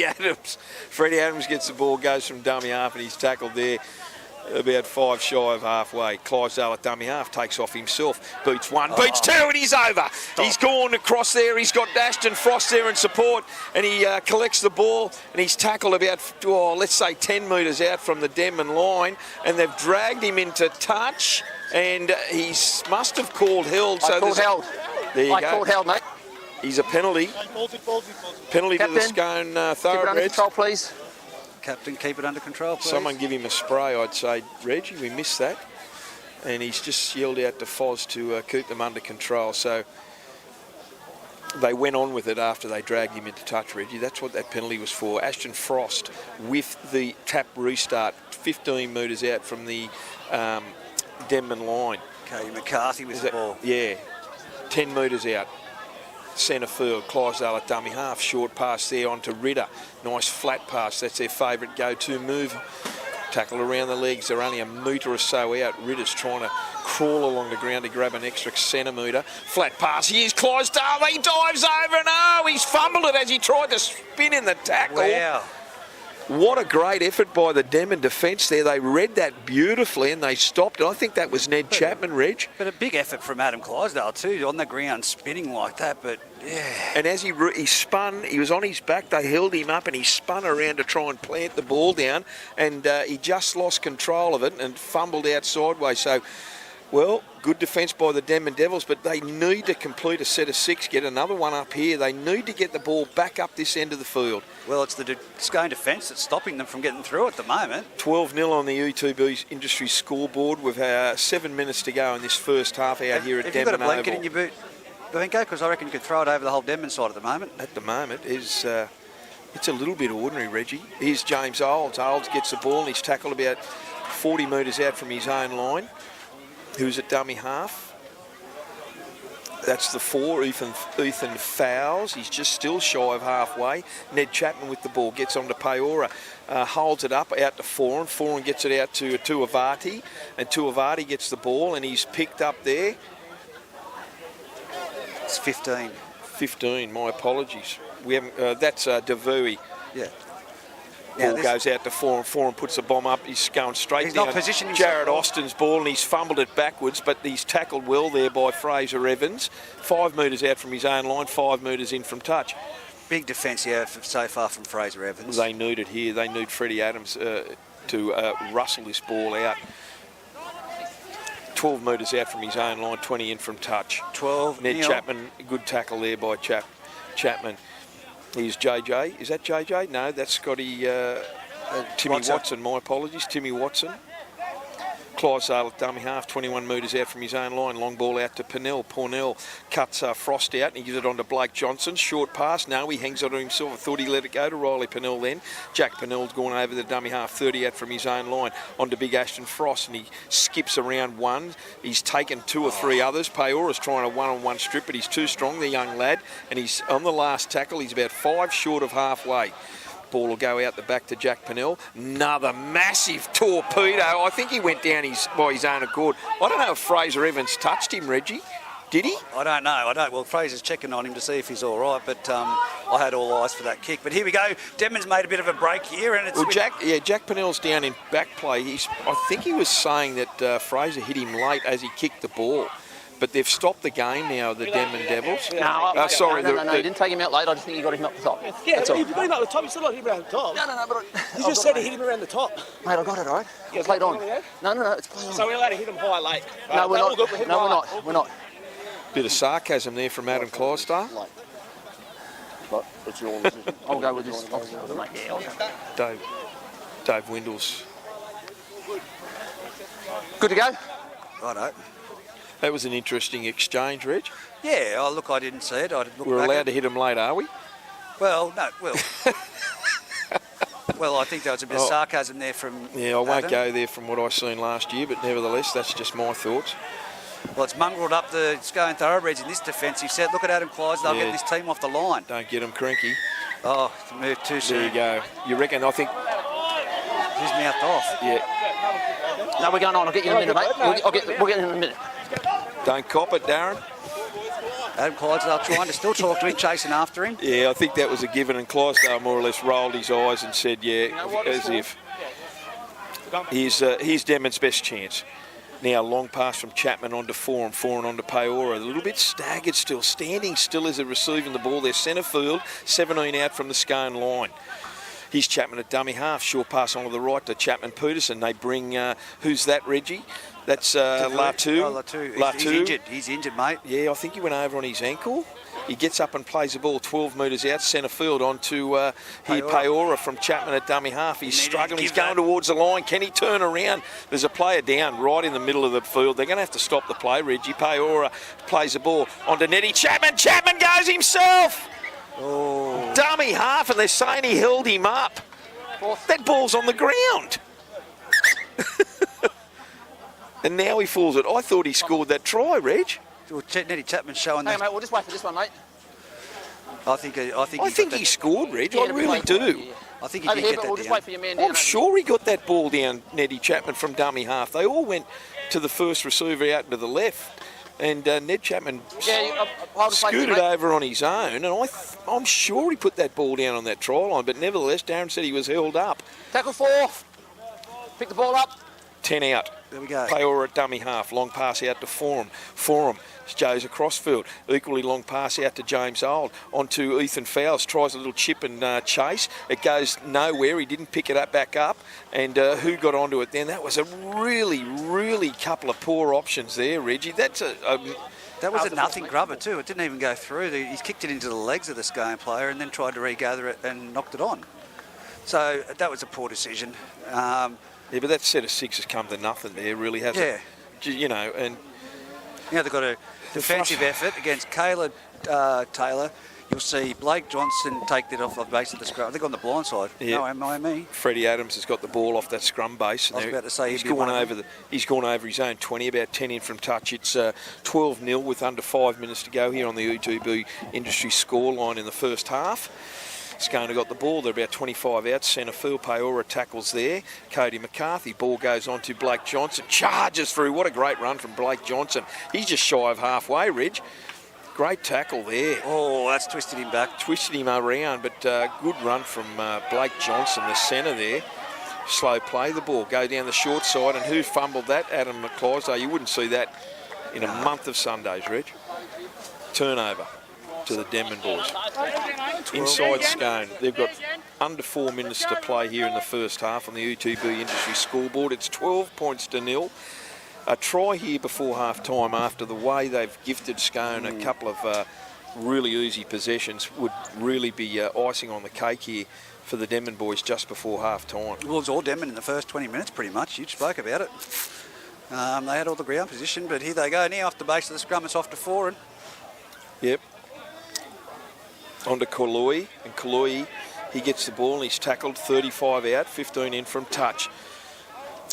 Adams. Freddie Adams gets the ball, goes from dummy half, and he's tackled there about 5 shy of halfway. Clydesdale at dummy half takes off himself. Beats one, beats two, and he's over. He's gone across there. He's got Ashton Frost there in support, and he collects the ball, and he's tackled about, let's say 10 metres out from the Denman line, and they've dragged him into touch, and he must have called held. I called held. There you go. I called held, mate. He's a penalty. Penalty Captain, to the Scone thoroughbreds. Keep it under control, please. Captain, keep it under control, please. Someone give him a spray, I'd say. Reggie, we missed that. And he's just yelled out to Foz to keep them under control. So they went on with it after they dragged him into touch, Reggie. That's what that penalty was for. Ashton Frost with the tap restart, 15 metres out from the Denman line. Okay, McCarthy with the ball. Yeah, 10 metres out. Centre field, Clydesdale at dummy half. Short pass there onto Ritter. Nice flat pass. That's their favourite go-to move. Tackle around the legs. They're only a metre or so out. Ritter's trying to crawl along the ground to grab an extra centimetre. Flat pass. Here's Clydesdale. He dives over and he's fumbled it as he tried to spin in the tackle. Wow. What a great effort by the Denman defence there. They read that beautifully and they stopped it. I think that was Ned Chapman, Reg. But a big effort from Adam Clydesdale too, on the ground spinning like that. But yeah. And as he spun, he was on his back. They held him up and he spun around to try and plant the ball down, and he just lost control of it and fumbled out sideways. So, well, good defence by the Denman Devils, but they need to complete a set of 6, get another one up here. They need to get the ball back up this end of the field. Well, it's the Scone defence that's stopping them from getting through at the moment. 12-0 on the UTB industry scoreboard. We've 7 minutes to go in this first half out here at Denman Oval. Have you got a blanket in your boot, Benko? Because I reckon you could throw it over the whole Denman side at the moment. At the moment, it's a little bit ordinary, Reggie. Here's James Olds. Olds gets the ball and he's tackled about 40 metres out from his own line. Who's at dummy half? That's the 4, Ethan Fowles. He's just still shy of halfway. Ned Chapman with the ball, gets on to Peora, holds it up out to Foran. Foran gets it out to Tuivati, and Tuivati gets the ball, and he's picked up there. It's 15. 15, my apologies. We haven't. That's DeVuy. Yeah. Now Ball this- goes out to Forum. Forum puts the bomb up. He's going straight He's down. not positioning himself Jared well. Austin's ball, and he's fumbled it backwards, but he's tackled well there by Fraser Evans. 5 metres out from his own line, 5 metres in from touch. Big defence here so far from Fraser Evans. They need it here. They need Freddie Adams to rustle this ball out. 12 metres out from his own line, 20 in from touch. 12. Ned Neil. Chapman, good tackle there by Chapman. Here's JJ. Is that JJ? No, that's Scotty Timmy Watson. My apologies, Timmy Watson. Clydesdale at dummy half, 21 metres out from his own line. Long ball out to Purnell. Pornell cuts Frost out and he gives it on to Blake Johnson. Short pass. No, he hangs on to himself. I thought he let it go to Riley Purnell then. Jack Purnell's gone over the dummy half, 30 out from his own line. On to Big Ashton Frost and he skips around one. He's taken 2 or 3 others. Payora's trying a one-on-one strip, but he's too strong, the young lad. And he's on the last tackle. He's about 5 short of halfway. Ball will go out the back to Jack Purnell. Another massive torpedo. I think he went down by his own accord. I don't know if Fraser Evans touched him, Reggie. Did he? I don't know. Well, Fraser's checking on him to see if he's all right, but I had all eyes for that kick. But here we go. Denman's made a bit of a break here, and it's Well, Jack Purnell's down in back play. I think he was saying that Fraser hit him late as he kicked the ball. But they've stopped the game now, the Denman Devils. No, sorry. no, he didn't take him out late. I just think he got him up the top. Yeah, That's but all. if you got him at the top, you still got him around the top. No, but You just said he hit him around the top. Mate, I got it, all right? Yeah, It's played on. yeah? No, it's played on. So we're allowed to hit him high late. No, we're All not. good, we'll hit him No, high we're late. not. We're not. Bit of sarcasm there from Adam Clydesdale. But it's your decision. I'll go with this. Mate, yeah, I'll go. Dave Windles. Good to go? Righto. That was an interesting exchange, Reg. Yeah, look, I didn't see it. I looked We're back allowed at- to hit them late, are we? Well, no, well, I think there was a bit of Oh. sarcasm there from Yeah, I won't Adam. go there from what I seen last year, but nevertheless, that's just my thoughts. Well, it's mongrelled up the Scone thoroughbreds in this defensive set. Look at Adam Clydesdale getting this team off the line. Don't get them crinky. Oh, it's moved too There soon. you go. You reckon? I think. His mouth off. Yeah. No, we're going on. I'll get you in a minute, mate. We'll get you in a minute. Don't cop it, Darren. Adam Clydesdale trying to still talk to him, chasing after him. Yeah, I think that was a given, and Clydesdale more or less rolled his eyes and said, "Yeah," as if here's Denman's best chance. Now, long pass from Chapman onto Forum, Forum onto Paora. A little bit staggered still, standing still as they're receiving the ball. They're centre field, 17 out from the Scone line. Here's Chapman at dummy half. Short pass onto the right to Chapman-Peterson. They bring, who's that, Reggie? That's Latu. Oh, Latu. He's injured. He's injured, mate. Yeah, I think he went over on his ankle. He gets up and plays the ball 12 metres out, centre field onto Paora from Chapman at dummy half. He's struggling. He's going towards the line. Can he turn around? There's a player down right in the middle of the field. They're going to have to stop the play, Reggie. Paora plays the ball onto Nettie Chapman. Chapman goes himself. Oh. Dummy half, and they're saying he held him up. That ball's on the ground. And now he falls it. I thought he scored that try, Reg. Well, Nettie Chapman showing Hey, that. mate, we'll just wait for this one, mate. I think He scored, Reg. I really do. I think he Over did here, get but that we'll just down. wait for your man down. I'm sure he got that ball down, Nettie Chapman, from dummy half. They all went to the first receiver out to the left, and Ned Chapman Yeah, I'll just wait for you, scooted mate. over on his own, and I'm sure he put that ball down on that try line, but nevertheless, Darren said he was held up. Tackle 4. Pick the ball up. 10 out. There we go. Paora at dummy half. Long pass out to Forum. Forum. Joe's across field. Equally long pass out to James Old. Onto Ethan Fowles. Tries a little chip and chase. It goes nowhere. He didn't pick it back up. And who got onto it then? That was a really, really couple of poor options there, Reggie. That's That was a nothing grubber too. It didn't even go through. He's kicked it into the legs of the Scone player and then tried to regather it and knocked it on. So that was a poor decision. Yeah, but that set of 6 has come to nothing there, really, hasn't it? You know, and Now they've got a defensive effort against Kayla Taylor. You'll see Blake Johnson take that off the base of the scrum. I think on the blind side. Yeah. No, am I me? Freddie Adams has got the ball off that scrum base. I was about to say he's he'd be gone one of over he's gone over his own 20, about 10 in from touch. It's 12-0 with under 5 minutes to go here on the EGB industry scoreline in the first half. Scone got the ball. They're about 25 out. Centre field. Paora tackles there. Cody McCarthy. Ball goes on to Blake Johnson. Charges through. What a great run from Blake Johnson. He's just shy of halfway, Reg. Great tackle there. Oh, that's twisted him back. Twisted him around, but good run from Blake Johnson, the centre there. Slow play the ball, go down the short side, and who fumbled that? Adam McCloskey. You wouldn't see that in a month of Sundays, Reg. Turnover to the Denman boys. Inside Scone. They've got under 4 minutes to play here in the first half on the UTB Industry scoreboard. It's 12 points to 0. A try here before half-time after the way they've gifted Scone a couple of really easy possessions would really be icing on the cake here for the Denman boys just before half-time. Well, it was all Denman in the first 20 minutes pretty much. You spoke about it. They had all the ground position, but here they go. Now off the base of the scrum, it's off to Foran. Yep. On to Kaloi, and Kaloi, he gets the ball and he's tackled 35 out, 15 in from touch.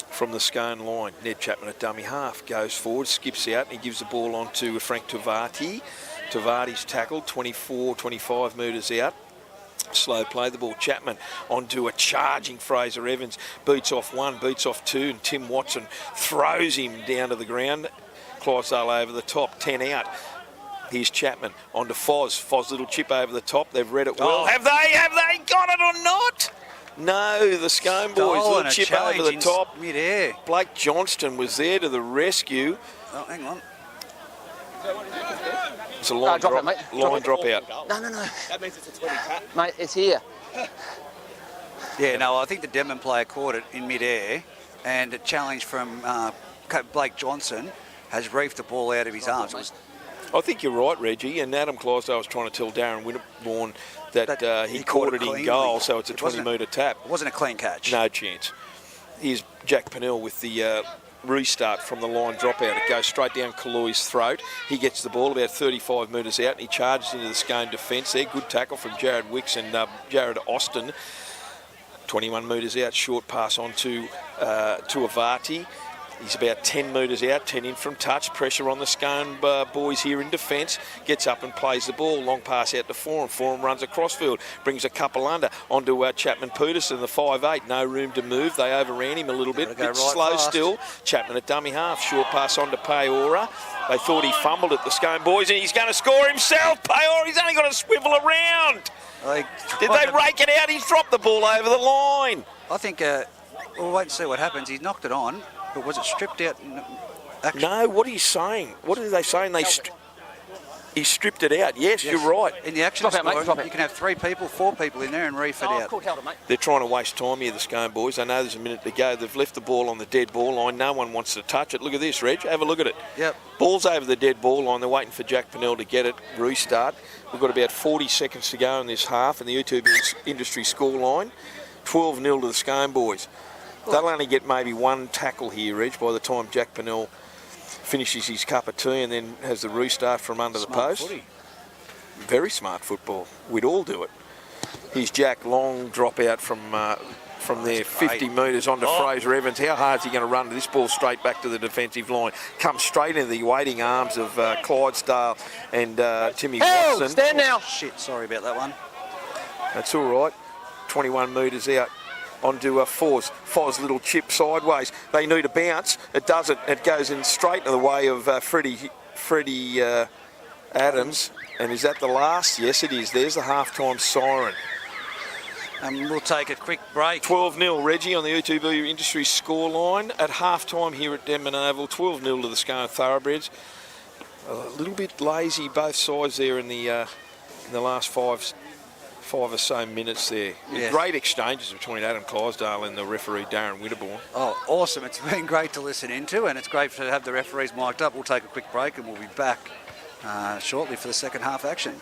From the Scone line, Ned Chapman at dummy half goes forward, skips out, and he gives the ball on to Frank Tavati. Tavati's tackled 24, 25 metres out. Slow play the ball. Chapman onto a charging Fraser Evans. Beats off one, beats off two, and Tim Watson throws him down to the ground. Clydesdale over the top, 10 out. Here's Chapman onto Foz. Foz little chip over the top. They've read it well. Have they got it or not? No, the Scone boys, little chip over the top. Mid-air. Blake Johnston was there to the rescue. Oh, hang on. It's a line drop, mate. Line drop out. No. That means it's a 20 tap. Mate, it's here. Yeah, no, I think the Denman player caught it in mid-air, and a challenge from Blake Johnson has reefed the ball out of his arms. I think you're right, Reggie, and Adam Clydesdale was trying to tell Darren Winterbourne that he caught it in goal, so it's a 20-metre tap. It wasn't a clean catch. No chance. Here's Jack Pennell with the restart from the line dropout. It goes straight down Kaloi's throat. He gets the ball about 35 metres out, and he charges into the Scone defence there. Good tackle from Jared Wicks and Jared Austin. 21 metres out, short pass on to Avati. He's about 10 metres out, 10 in from touch. Pressure on the Scone boys here in defence. Gets up and plays the ball. Long pass out to Foran. Foran runs across field. Brings a couple under onto Chapman Peterson, the 5'8". No room to move. They overran him a little bit. Bit slow still. Chapman at dummy half. Short pass on to Peora. They thought he fumbled it, the Scone boys, and he's going to score himself. Peora, he's only got to swivel around. Did they rake it out? He's dropped the ball over the line. I think we'll wait and see what happens. He's knocked it on. But was it stripped out in action? No, what are you saying? What are they saying? He stripped it out. Yes, you're right. In the action scoring, you can have 3 people, 4 people in there and reef it out. Cool, held it, mate. They're trying to waste time here, the Scone boys. They know there's a minute to go. They've left the ball on the dead ball line. No one wants to touch it. Look at this, Reg. Have a look at it. Yep. Ball's over the dead ball line. They're waiting for Jack Pennell to get it. Restart. We've got about 40 seconds to go in this half in the YouTube industry score line. 12-0 to the Scone boys. They'll only get maybe one tackle here, Reg, by the time Jack Pennell finishes his cup of tea and then has the restart from under the post. Footy. Very smart football. We'd all do it. Here's Jack, long drop out from there, 50 metres onto Fraser Evans. How hard is he going to run this ball straight back to the defensive line? Comes straight into the waiting arms of Clydesdale and Timmy Watson. Stand now. Shit, sorry about that one. That's all right. 21 metres out. Onto Foz. Foz little chip sideways. They need a bounce. It doesn't. It goes in straight into the way of Freddie Adams. And is that the last? Yes, it is. There's the half-time siren. We'll take a quick break. 12-0, Reggie, on the UTB Industry scoreline. At half-time here at Denman Oval, 12-0 to the Scone Thoroughbreds. A little bit lazy both sides there in the last five or so minutes there. Yes. Great exchanges between Adam Clydesdale and the referee Darren Winterbourne. Oh, awesome. It's been great to listen into, and it's great to have the referees mic'd up. We'll take a quick break and we'll be back shortly for the second half action.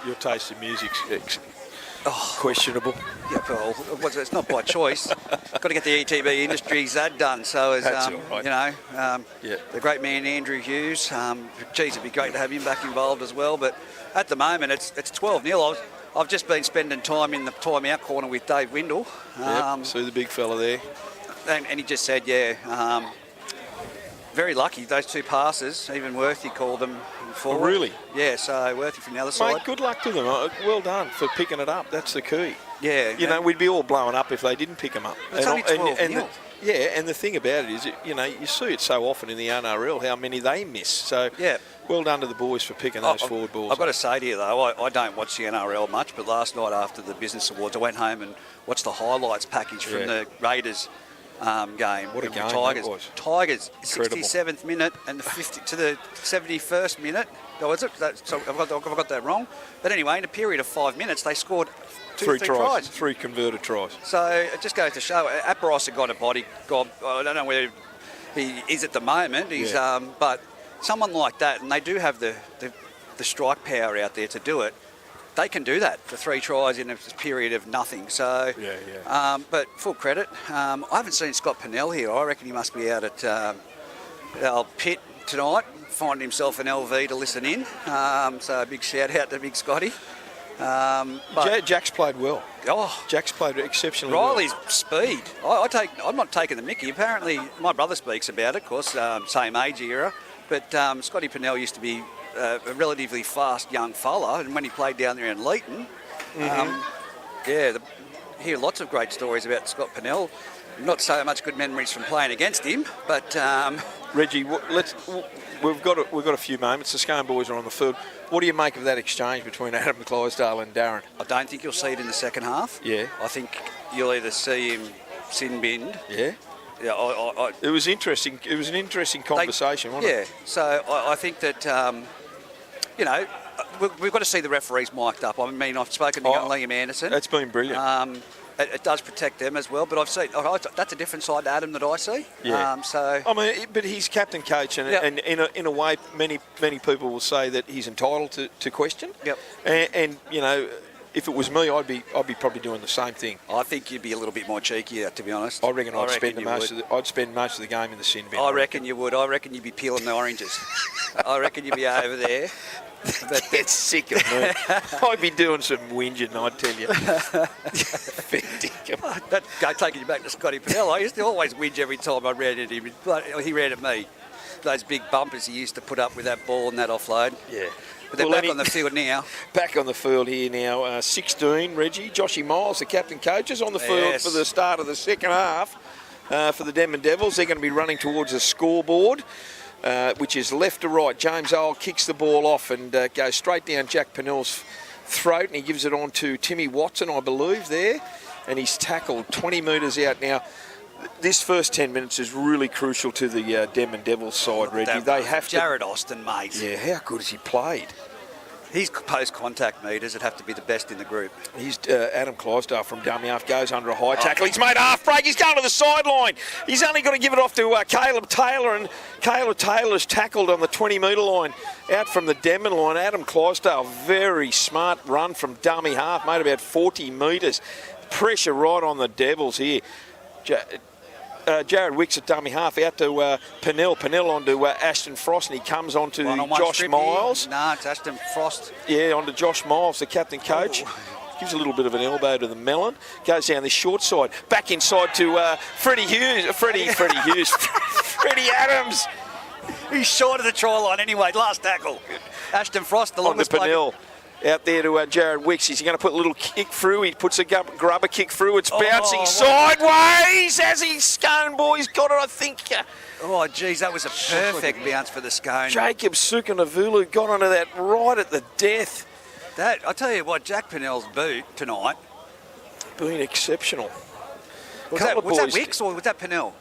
Your taste in music's questionable. Yeah, well, it's not by choice. Got to get the ETB Industries ad done. So, as That's all right. The great man Andrew Hughes. Geez, it'd be great to have him back involved as well. But at the moment, it's 12-0. I've just been spending time in the timeout corner with Dave Windle. See the big fella there. And he just said, very lucky, those 2 passes. Even Worthy called them forward. Oh, really? Yeah, so Worthy from the other side. Mate, good luck to them. Well done for picking it up. That's the key. Yeah. You know, we'd be all blowing up if they didn't pick them up. It's only 12-0. Yeah, and the thing about it is, you know, you see it so often in the NRL how many they miss. So Yeah. well done to the boys for picking those forward balls. I've got to say to you, though, I don't watch the NRL much, but last night after the Business Awards, I went home and watched the highlights package from the Raiders game. What a with game Tigers. that was. Tigers, Incredible. 67th minute and the 50 to the 71st minute. Oh, is it? So I've got that wrong. But anyway, in a period of 5 minutes, they scored three tries. 3 converted tries. So it just goes to show, Aparos got a body. God, I don't know where he is at the moment. He's but someone like that, and they do have the strike power out there to do it. They can do that for 3 tries in a period of nothing. So, but full credit. I haven't seen Scott Pennell here. I reckon he must be out at our pit tonight, find himself an LV to listen in. So a big shout out to Big Scotty. Jack's played well. Oh, Jack's played exceptionally Riley's speed. I'm not taking the mickey. Apparently, my brother speaks about it, of course, same age era. But Scotty Pennell used to be a relatively fast young fella, and when he played down there in Leeton, hear lots of great stories about Scott Pennell. Not so much good memories from playing against him, but Reggie, we've got a few moments. The Scone boys are on the field. What do you make of that exchange between Adam Clydesdale and Darren? I don't think you'll see it in the second half. Yeah. I think you'll either see him sin binned. Yeah. Yeah, it was interesting. It was an interesting conversation, wasn't it? Yeah. So I think that you know, we've got to see the referees mic'd up. I mean, I've spoken to young Liam Anderson. That's been brilliant. It does protect them as well, but I've seen that's a different side to Adam that I see. Yeah. So I mean, but he's captain coach, and in a way, many people will say that he's entitled to question. Yep. And you know, if it was me, I'd be probably doing the same thing. I think you'd be a little bit more cheeky, to be honest. I reckon I'd spend most of the game in the sin bin. I reckon you would. I reckon you'd be peeling the oranges. I reckon you'd be over there. But get sick of me. I'd be doing some whinging, I tell you. That guy taking you back to Scotty Pennell. I used to always whinge every time I ran at him. He ran at me. Those big bumpers he used to put up with that ball and that offload. Yeah. But they're back on the field now. Back on the field here now. 16, Reggie. Joshy Miles, the captain coach, is on the field for the start of the second half for the Denman Devils. They're going to be running towards the scoreboard. Which is left to right. James Earl kicks the ball off and goes straight down Jack Pennell's throat, and he gives it on to Timmy Watson, I believe, there. And he's tackled 20 metres out. Now, this first 10 minutes is really crucial to the Denman Devils side, Reggie. They have to... Jared Austin, mate. Yeah, how good has he played? His post-contact meters would have to be the best in the group. He's Adam Clydesdale from dummy half, goes under a high tackle. He's made a half break. He's going to the sideline. He's only got to give it off to Caleb Taylor, and Caleb Taylor's tackled on the 20-metre line out from the Denman line. Adam Clydesdale, very smart run from dummy half, made about 40 metres. Pressure right on the Devils here. Jared Wicks at dummy half, out to Pennell. Pennell onto Ashton Frost, and he comes on to Josh Miles. No, it's Ashton Frost. Yeah, onto Josh Miles, the captain coach. Gives a little bit of an elbow to the melon. Goes down this short side. Back inside to Freddie Adams. He's short of the try line anyway. Last tackle. Ashton Frost, the longest player. Pennell. Out there to Jared Wicks. He's going to put a little kick through. He puts a grubber kick through. It's bouncing sideways as his Scone boys got it, I think. Oh, geez, that was a perfect bounce for the Scone. Jacob Sukanavulu got onto that right at the death. I tell you what, Jack Pennell's boot tonight... Been exceptional. Was that Wicks or was that Pennell?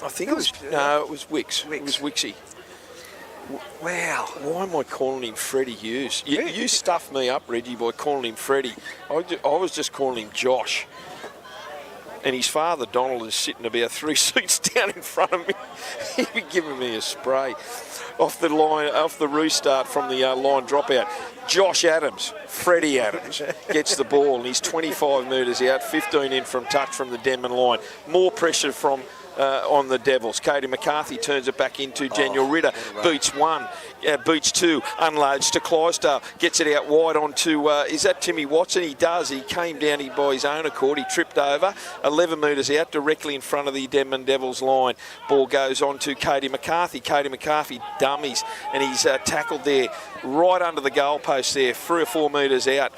I think it was Wicks. It was Wixie. Wow. Why am I calling him Freddie Hughes? You stuffed me up, Reggie, by calling him Freddie. I was just calling him Josh. And his father, Donald, is sitting about 3 seats down in front of me. He'd be giving me a spray off the restart from the line dropout. Josh Adams, Freddie Adams, gets the ball, and he's 25 metres out, 15 in from touch from the Denman line. More pressure from... on the Devils. Cody McCarthy turns it back into Daniel Ritter. Beats one, beats two, unloads to Clydesdale, gets it out wide onto, is that Timmy Watson? He does. He came down by his own accord. He tripped over, 11 metres out, directly in front of the Denman Devils line. Ball goes on to Cody McCarthy. Cody McCarthy dummies, and he's tackled there right under the goalpost there, 3 or 4 metres out.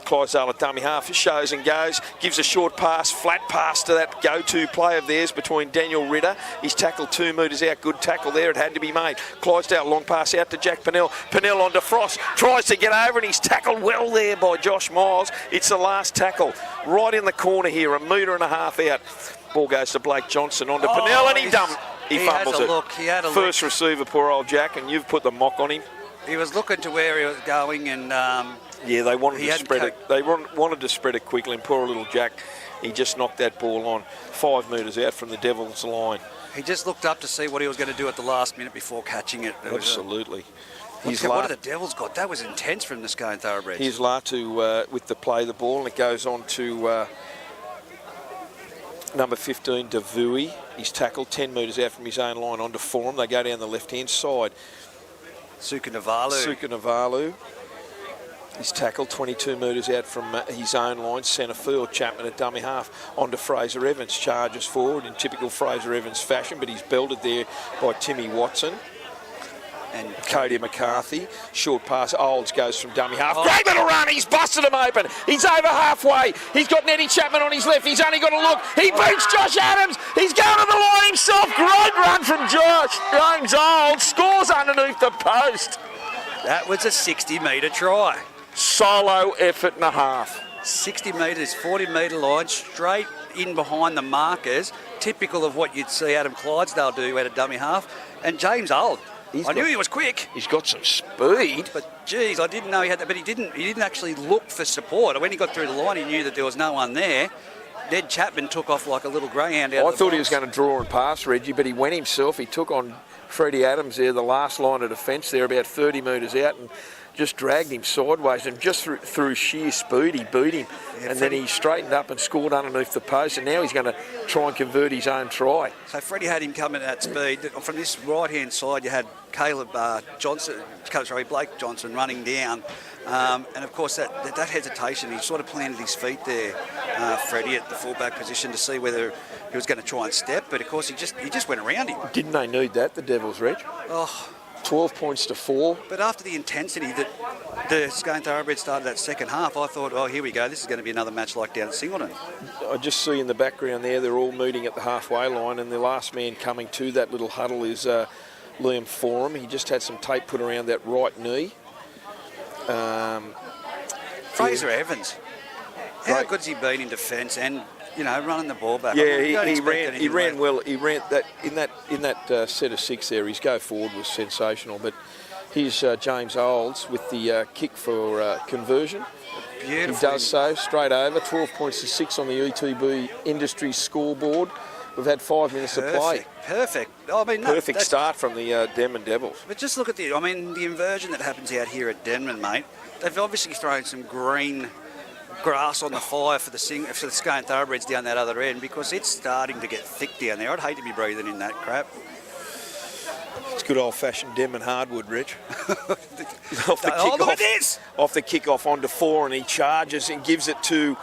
Clydesdale at dummy half, shows and goes, gives a short pass, flat pass to that go-to play of theirs between Daniel Ritter. He's tackled 2 metres out, good tackle there, it had to be made. Clydesdale, long pass out to Jack Pennell. Pennell onto Frost, tries to get over and he's tackled well there by Josh Miles. It's the last tackle, right in the corner here, 1.5 metres out. Ball goes to Blake Johnson, onto Pennell and he fumbles it. He had a First look. receiver, poor old Jack, and you've put the mock on him. He was looking to where he was going and... Yeah, they wanted to spread it. They wanted to spread it quickly, and poor little Jack, he just knocked that ball on 5 metres out from the Devils' line. He just looked up to see what he was going to do at the last minute before catching it. Absolutely. What have the Devils got? That was intense from the Scone Thoroughbreds. Here's Latu with the play the ball, and it goes on to number 15, Davui. He's tackled 10 metres out from his own line onto Forum. They go down the left-hand side. Suka Navalu. He's tackled 22 metres out from his own line, centre field. Chapman at dummy half onto Fraser Evans. Charges forward in typical Fraser Evans fashion, but he's belted there by Timmy Watson. And Cody McCarthy. Short pass, Olds goes from dummy half. Great little run, he's busted him open. He's over halfway. He's got Nettie Chapman on his left. He's only got a look. He beats Josh Adams. He's going to the line himself. Great run from Josh. James Olds scores underneath the post. That was a 60-metre try. Solo effort and a half. 60 metres, 40-metre line, straight in behind the markers, typical of what you'd see Adam Clydesdale do at a dummy half. And James Old, I knew he was quick. He's got some speed. But geez, I didn't know he had that. But he didn't actually look for support. When he got through the line, he knew that there was no one there. Ned Chapman took off like a little greyhound out of the thought box. he was going to draw and pass, Reggie, but he went himself. He took on Freddie Adams there, the last line of defence there, about 30 metres out, and just dragged him sideways, and just through sheer speed he beat him. Yeah, and then he straightened up and scored underneath the post, and now he's going to try and convert his own try. So Freddie had him coming at speed. From this right-hand side, you had Blake Johnson running down. And of course, that hesitation, he sort of planted his feet there, Freddie, at the fullback position to see whether he was going to try and step. But of course, he just went around him. Didn't they need that, the Devils, Reg? 12 points to 4. But after the intensity that the Scone Thoroughbred started that second half, I thought, oh, here we go. This is going to be another match like down at Singleton. I just see in the background there, they're all meeting at the halfway line, and the last man coming to that little huddle is Liam Forum. He just had some tape put around that right knee. Fraser Evans. How good's he been in defence and, running the ball back? Yeah, he ran well. He ran that in that set of 6 there. His go forward was sensational. But here's James Olds with the kick for conversion. Beautiful. He does so straight over. 12 points to 6 on the ETB Industries scoreboard. We've had 5 minutes of play. Perfect. Perfect start from the Denman Devils. But just look at the inversion that happens out here at Denman, mate. They've obviously thrown some green grass on the fire for the Scone Thoroughbreds down that other end, because it's starting to get thick down there. I'd hate to be breathing in that crap. It's good old-fashioned Denman hardwood, Rich. Look at this! Off the kick-off onto 4, and he charges and gives it to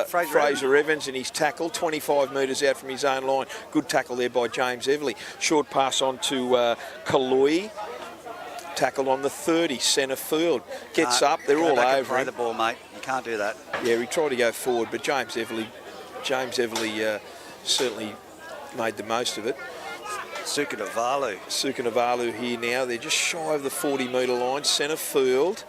Fraser Evans, and he's tackled 25 metres out from his own line. Good tackle there by James Everly. Short pass on to Kalui. Tackled on the 30, centre field. Gets up, they're all over play him. the ball, mate. You can't do that. Yeah, he tried to go forward, but James Everly certainly made the most of it. Suka Navalu here now. They're just shy of the 40-metre line, centre field.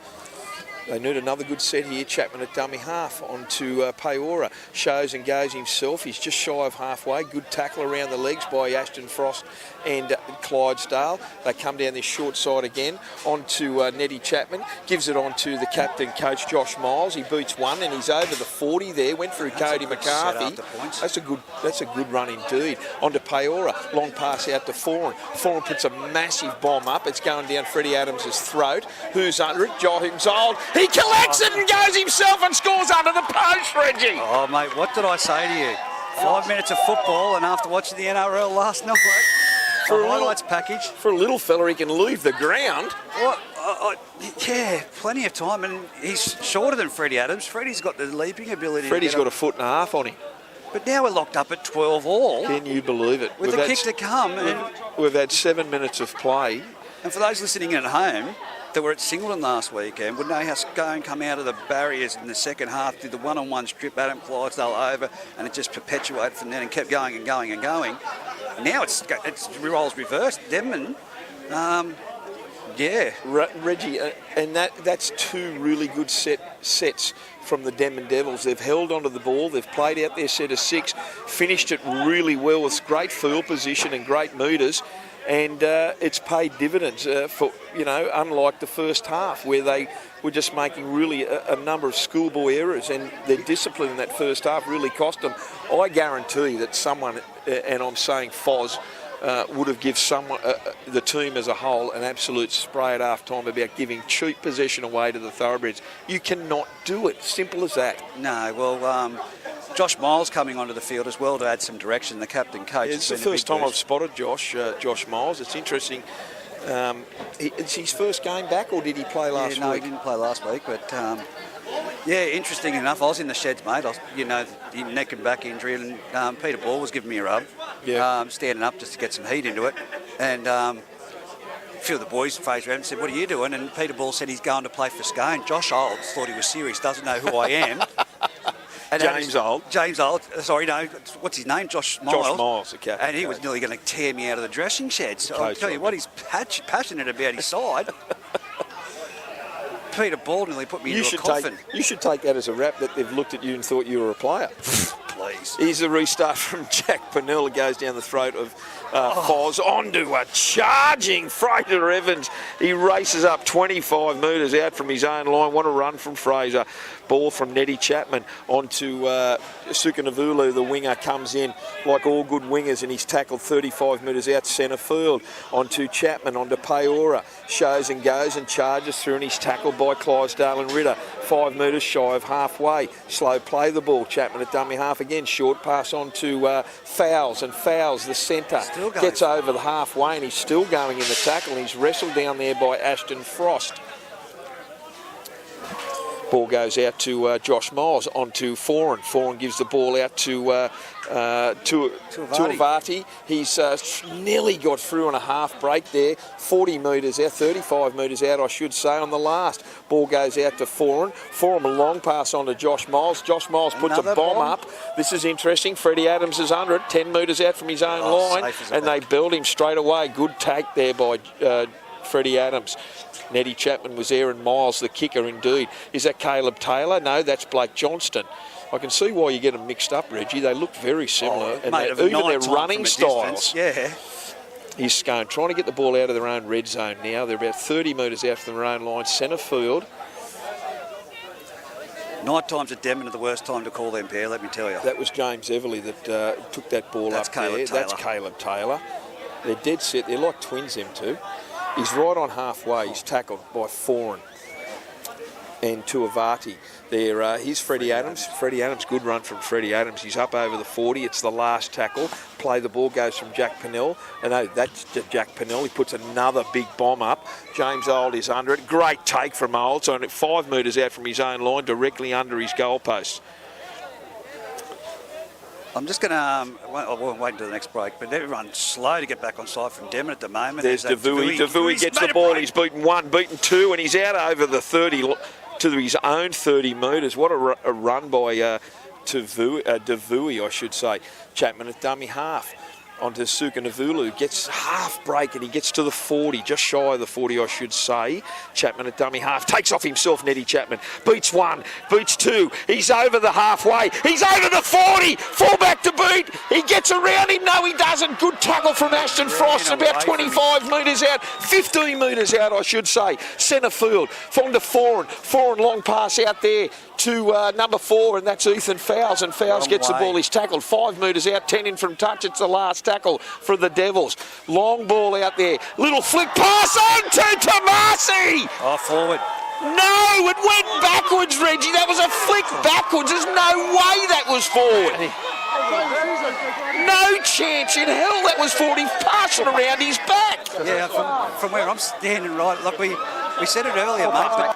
They need another good set here. Chapman at dummy half onto Peora. Shows and goes himself. He's just shy of halfway. Good tackle around the legs by Ashton Frost and Clydesdale. They come down this short side again onto Nettie Chapman. Gives it on to the captain, coach Josh Miles. He beats one and he's over the 40 there. Went through Cody McCarthy. That's a good run indeed. Onto Peora. Long pass out to Foran. Foran puts a massive bomb up. It's going down Freddie Adams' throat. Who's under it? James Old. He collects it and goes himself and scores under the post, Reggie. Oh, mate, what did I say to you? 5 minutes of football, and after watching the NRL last night, for a highlights package. For a little fella, he can leave the ground. What? Yeah, plenty of time, and he's shorter than Freddie Adams. Freddie's got the leaping ability. Freddie's got a foot and a half on him. But now we're locked up at 12 all. Can you believe it? With the kick to come. We've had 7 minutes of play. And for those listening in at home that were at Singleton last weekend would know how Scone come out of the barriers in the second half, did the one-on-one strip, Adam Clydesdale over, and it just perpetuated from then and kept going and going and going. Now it's roles reversed. Denman, yeah. Reggie, and that's two really good sets from the Denman Devils. They've held onto the ball, they've played out their set of 6, finished it really well with great field position and great meters, and it's paid dividends for, unlike the first half where they were just making really a number of schoolboy errors, and their discipline in that first half really cost them. I guarantee that someone, and I'm saying Foz, would have given someone, the team as a whole, an absolute spray at half time about giving cheap possession away to the thoroughbreds. You cannot do it. Simple as that. No, well, Josh Miles coming onto the field as well to add some direction. The captain coach. It's the first time I've spotted Josh Miles. It's interesting. It's his first game back, or did he play last week? No, he didn't play last week, but yeah, interesting enough. I was in the sheds, mate. The neck and back injury, and Peter Ball was giving me a rub. Yeah. Standing up just to get some heat into it, and a few of the boys phased around and said, "What are you doing?" And Peter Ball said he's going to play for Scone. Josh Olds thought he was serious. Doesn't know who I am. James Old. Sorry, no. What's his name? Josh Miles. Josh Miles, the captain. And he was nearly going to tear me out of the dressing shed. So I'll tell you what, he's passionate about his side. Peter Ball nearly put me into a coffin. You should take that as a rap that they've looked at you and thought you were a player. Please. Here's a restart from Jack Pennell. It goes down the throat of Foz onto a charging Fraser Evans. He races up 25 metres out from his own line. What a run from Fraser. Ball from Nettie Chapman onto Sukanavulu. The winger comes in like all good wingers, and he's tackled 35 metres out centre field. Onto Chapman, onto Peora. Shows and goes and charges through, and he's tackled by Clydesdale and Ritter. 5 metres shy of halfway. Slow play the ball. Chapman at dummy half again. Short pass on to Fowles, and Fowles, the centre, gets over the halfway, and he's still going in the tackle. He's wrestled down there by Ashton Frost. Ball goes out to Josh Miles onto Foran. Foran gives the ball out to Avati. He's nearly got through on a half break there. 40 metres out, 35 metres out, I should say, on the last. Ball goes out to Foran. Foran, a long pass on to Josh Miles. Josh Miles puts a bomb up. This is interesting. Freddie Adams is under it, 10 metres out from his own line, and they build him straight away. Good take there by Freddie Adams. Nettie Chapman was there, and Miles, the kicker, indeed. Is that Caleb Taylor? No, that's Blake Johnston. I can see why you get them mixed up, Reggie. They look very similar, and even their running styles. Yeah. Here's Scone trying to get the ball out of their own red zone now. They're about 30 metres out from their own line, centre field. Night times at Denman are the worst time to call them, Pierre, let me tell you. That was James Everly that took that ball up there. That's Caleb Taylor. They're dead set. They're like twins, them two. He's right on halfway. He's tackled by Foran and Tuavati. There, here's Freddie Adams. Freddie Adams, good run from Freddie Adams. He's up over the 40. It's the last tackle. Play the ball goes from Jack Pennell. And no, that's Jack Pennell. He puts another big bomb up. James Old is under it. Great take from Old. So 5 metres out from his own line, directly under his goalpost. I'm just going to, I won't wait until the next break, but everyone's slow to get back on side from Denman at the moment. There's Devui. Devui gets the ball. He's beaten 1, beaten 2, and he's out over the 30 to his own 30 metres. What a run by Devui, I should say. Chapman at dummy half. Onto Sukanavulu, gets half break, and he gets to the 40, just shy of the 40, I should say. Chapman at dummy half, takes off himself, Nettie Chapman, beats 1, beats 2, he's over the halfway, he's over the 40, fullback to beat, he gets around him, no he doesn't, good tackle from Ashton Frost, about 25 metres out, 15 metres out I should say, centre field, on to Foran, long pass out there to number 4, and that's Ethan Fowles, and Fowles gets the ball, he's tackled 5 metres out, 10 in from touch, it's the last tackle for the Devils. Long ball out there, little flick pass on to Tomasi! Oh, forward. No, it went backwards, Reggie, that was a flick backwards, there's no way that was forward. No chance in hell that was forward, he's passing around his back. Yeah, from where I'm standing, right, like we said it earlier, mate, but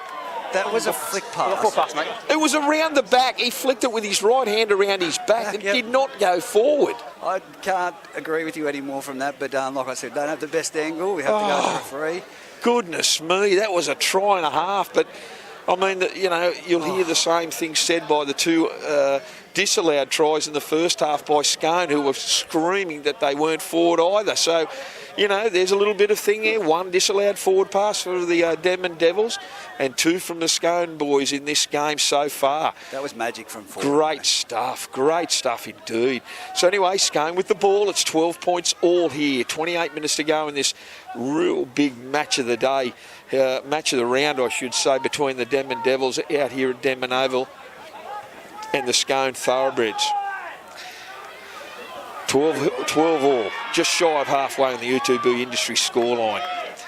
That was a flick pass. Full pass, mate. It was around the back. He flicked it with his right hand around his back. It Yep. did not go forward. I can't agree with you anymore from that, but like I said, don't have the best angle. We have to go to the referee. Goodness me, that was a try and a half. But, I mean, you'll hear the same thing said by the two disallowed tries in the first half by Scone, who were screaming that they weren't forward either. So, there's a little bit of thing there. One disallowed forward pass for the Denman Devils and two from the Scone boys in this game so far. That was magic from forward. Great stuff indeed. So anyway, Scone with the ball. It's 12 points all here. 28 minutes to go in this real big match of the day, match of the round, I should say, between the Denman Devils out here at Denman Oval and the Scone Thoroughbreds. 12 all, just shy of halfway on the UTB industry scoreline.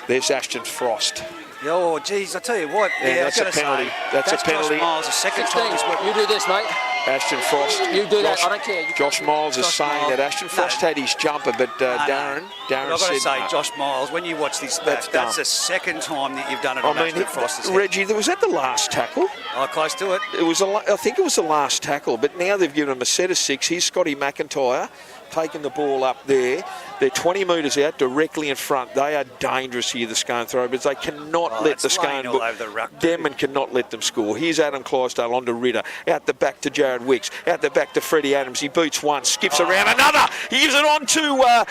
There's Ashton Frost. Oh, geez, I tell you what. Yeah, that's a penalty. That's a penalty. Josh Miles, the second 16. time he's worked. You do this, mate. Ashton Frost. You do that. I don't care. You Josh Miles is saying that Ashton Frost had his jumper, but Darren I've got said to say, no. Josh Miles, when you watch this That's back, dumb. that's the second time that you've done it I on mean, Ashton Frost's head. Reggie, was that the last tackle? Oh, close to it. I think it was the last tackle, but now they've given him a set of 6. Here's Scotty McIntyre taking the ball up there. They're 20 metres out, directly in front. They are dangerous here, the Scone Thoroughbreds. They cannot let the it's laying Scone... all over the ruck, Denman cannot let them score. Here's Adam Clydesdale on to Ritter. Out the back to Jared Wicks. Out the back to Freddie Adams. He beats one, skips around another. He gives it on to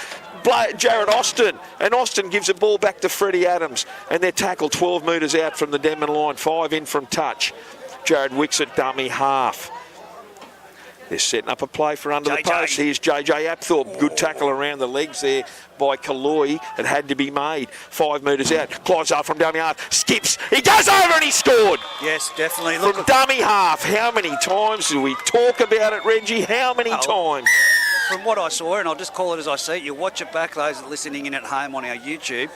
Jared Austin. And Austin gives the ball back to Freddie Adams. And they're tackled 12 metres out from the Denman line. 5 in from touch. Jared Wicks at dummy half. They're setting up a play for under the post. Here's JJ Apthorpe. Good tackle around the legs there by Kaloi. It had to be made. 5 metres out. Clydesdale from dummy half. Skips. He goes over and he scored. Yes, definitely. From dummy half. How many times do we talk about it, Reggie? How many times? From what I saw, and I'll just call it as I see it, you watch it back, those listening in at home on our YouTube.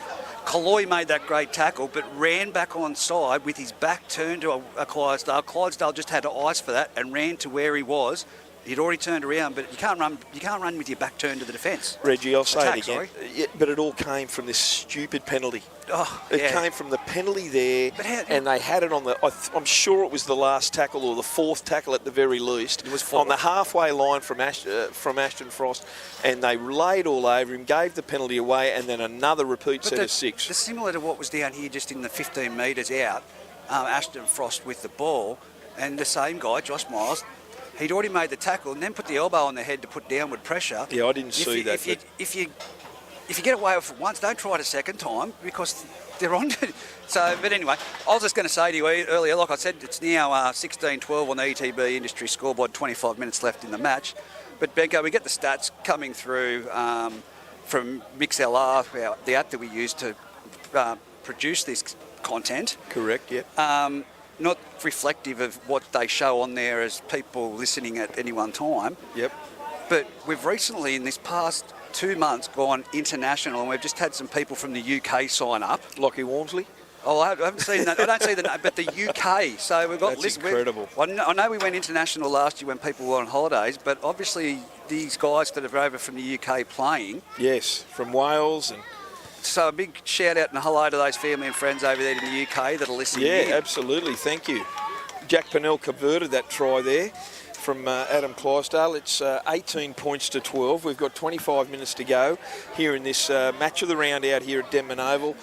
Kaloi made that great tackle, but ran back on side with his back turned to a Clydesdale. Clydesdale just had to ice for that and ran to where he was. He'd already turned around, but you can't run with your back turned to the defence. Reggie, I'll say it again. Sorry. Yeah, but it all came from this stupid penalty. Oh, It yeah. came from the penalty there, But how- and they had it on the... I'm sure it was the last tackle or the fourth tackle at the very least. It was fourth. on the halfway line from Ashton Frost, and they laid all over him, gave the penalty away, and then another repeat set of 6. It's similar to what was down here just in the 15 metres out. Ashton Frost with the ball, and the same guy, Josh Miles, he'd already made the tackle and then put the elbow on the head to put downward pressure. Yeah, I didn't see that. If you get away with it once, don't try it a second time because they're on to it. So, but anyway, I was just going to say to you earlier, like I said, it's now 16-12 on the ETB industry scoreboard, 25 minutes left in the match. But Benko, we get the stats coming through from MixLR, the app that we use to produce this content. Correct, yeah. Not reflective of what they show on there as people listening at any one time. Yep. But we've recently, in this past 2 months, gone international, and we've just had some people from the UK sign up. Lockie Walmsley. Oh, I haven't seen that. I don't see the name, but the UK. So we've got. That's incredible. I know we went international last year when people were on holidays, but obviously these guys that are over from the UK playing. Yes, from Wales and... So a big shout out and a hello to those family and friends over there in the UK that are listening. Yeah, in. absolutely. Thank you. Jack Pennell converted that try there from Adam Clydesdale. It's 18 points to 12. We've got 25 minutes to go here in this match of the round out here at Denman Oval.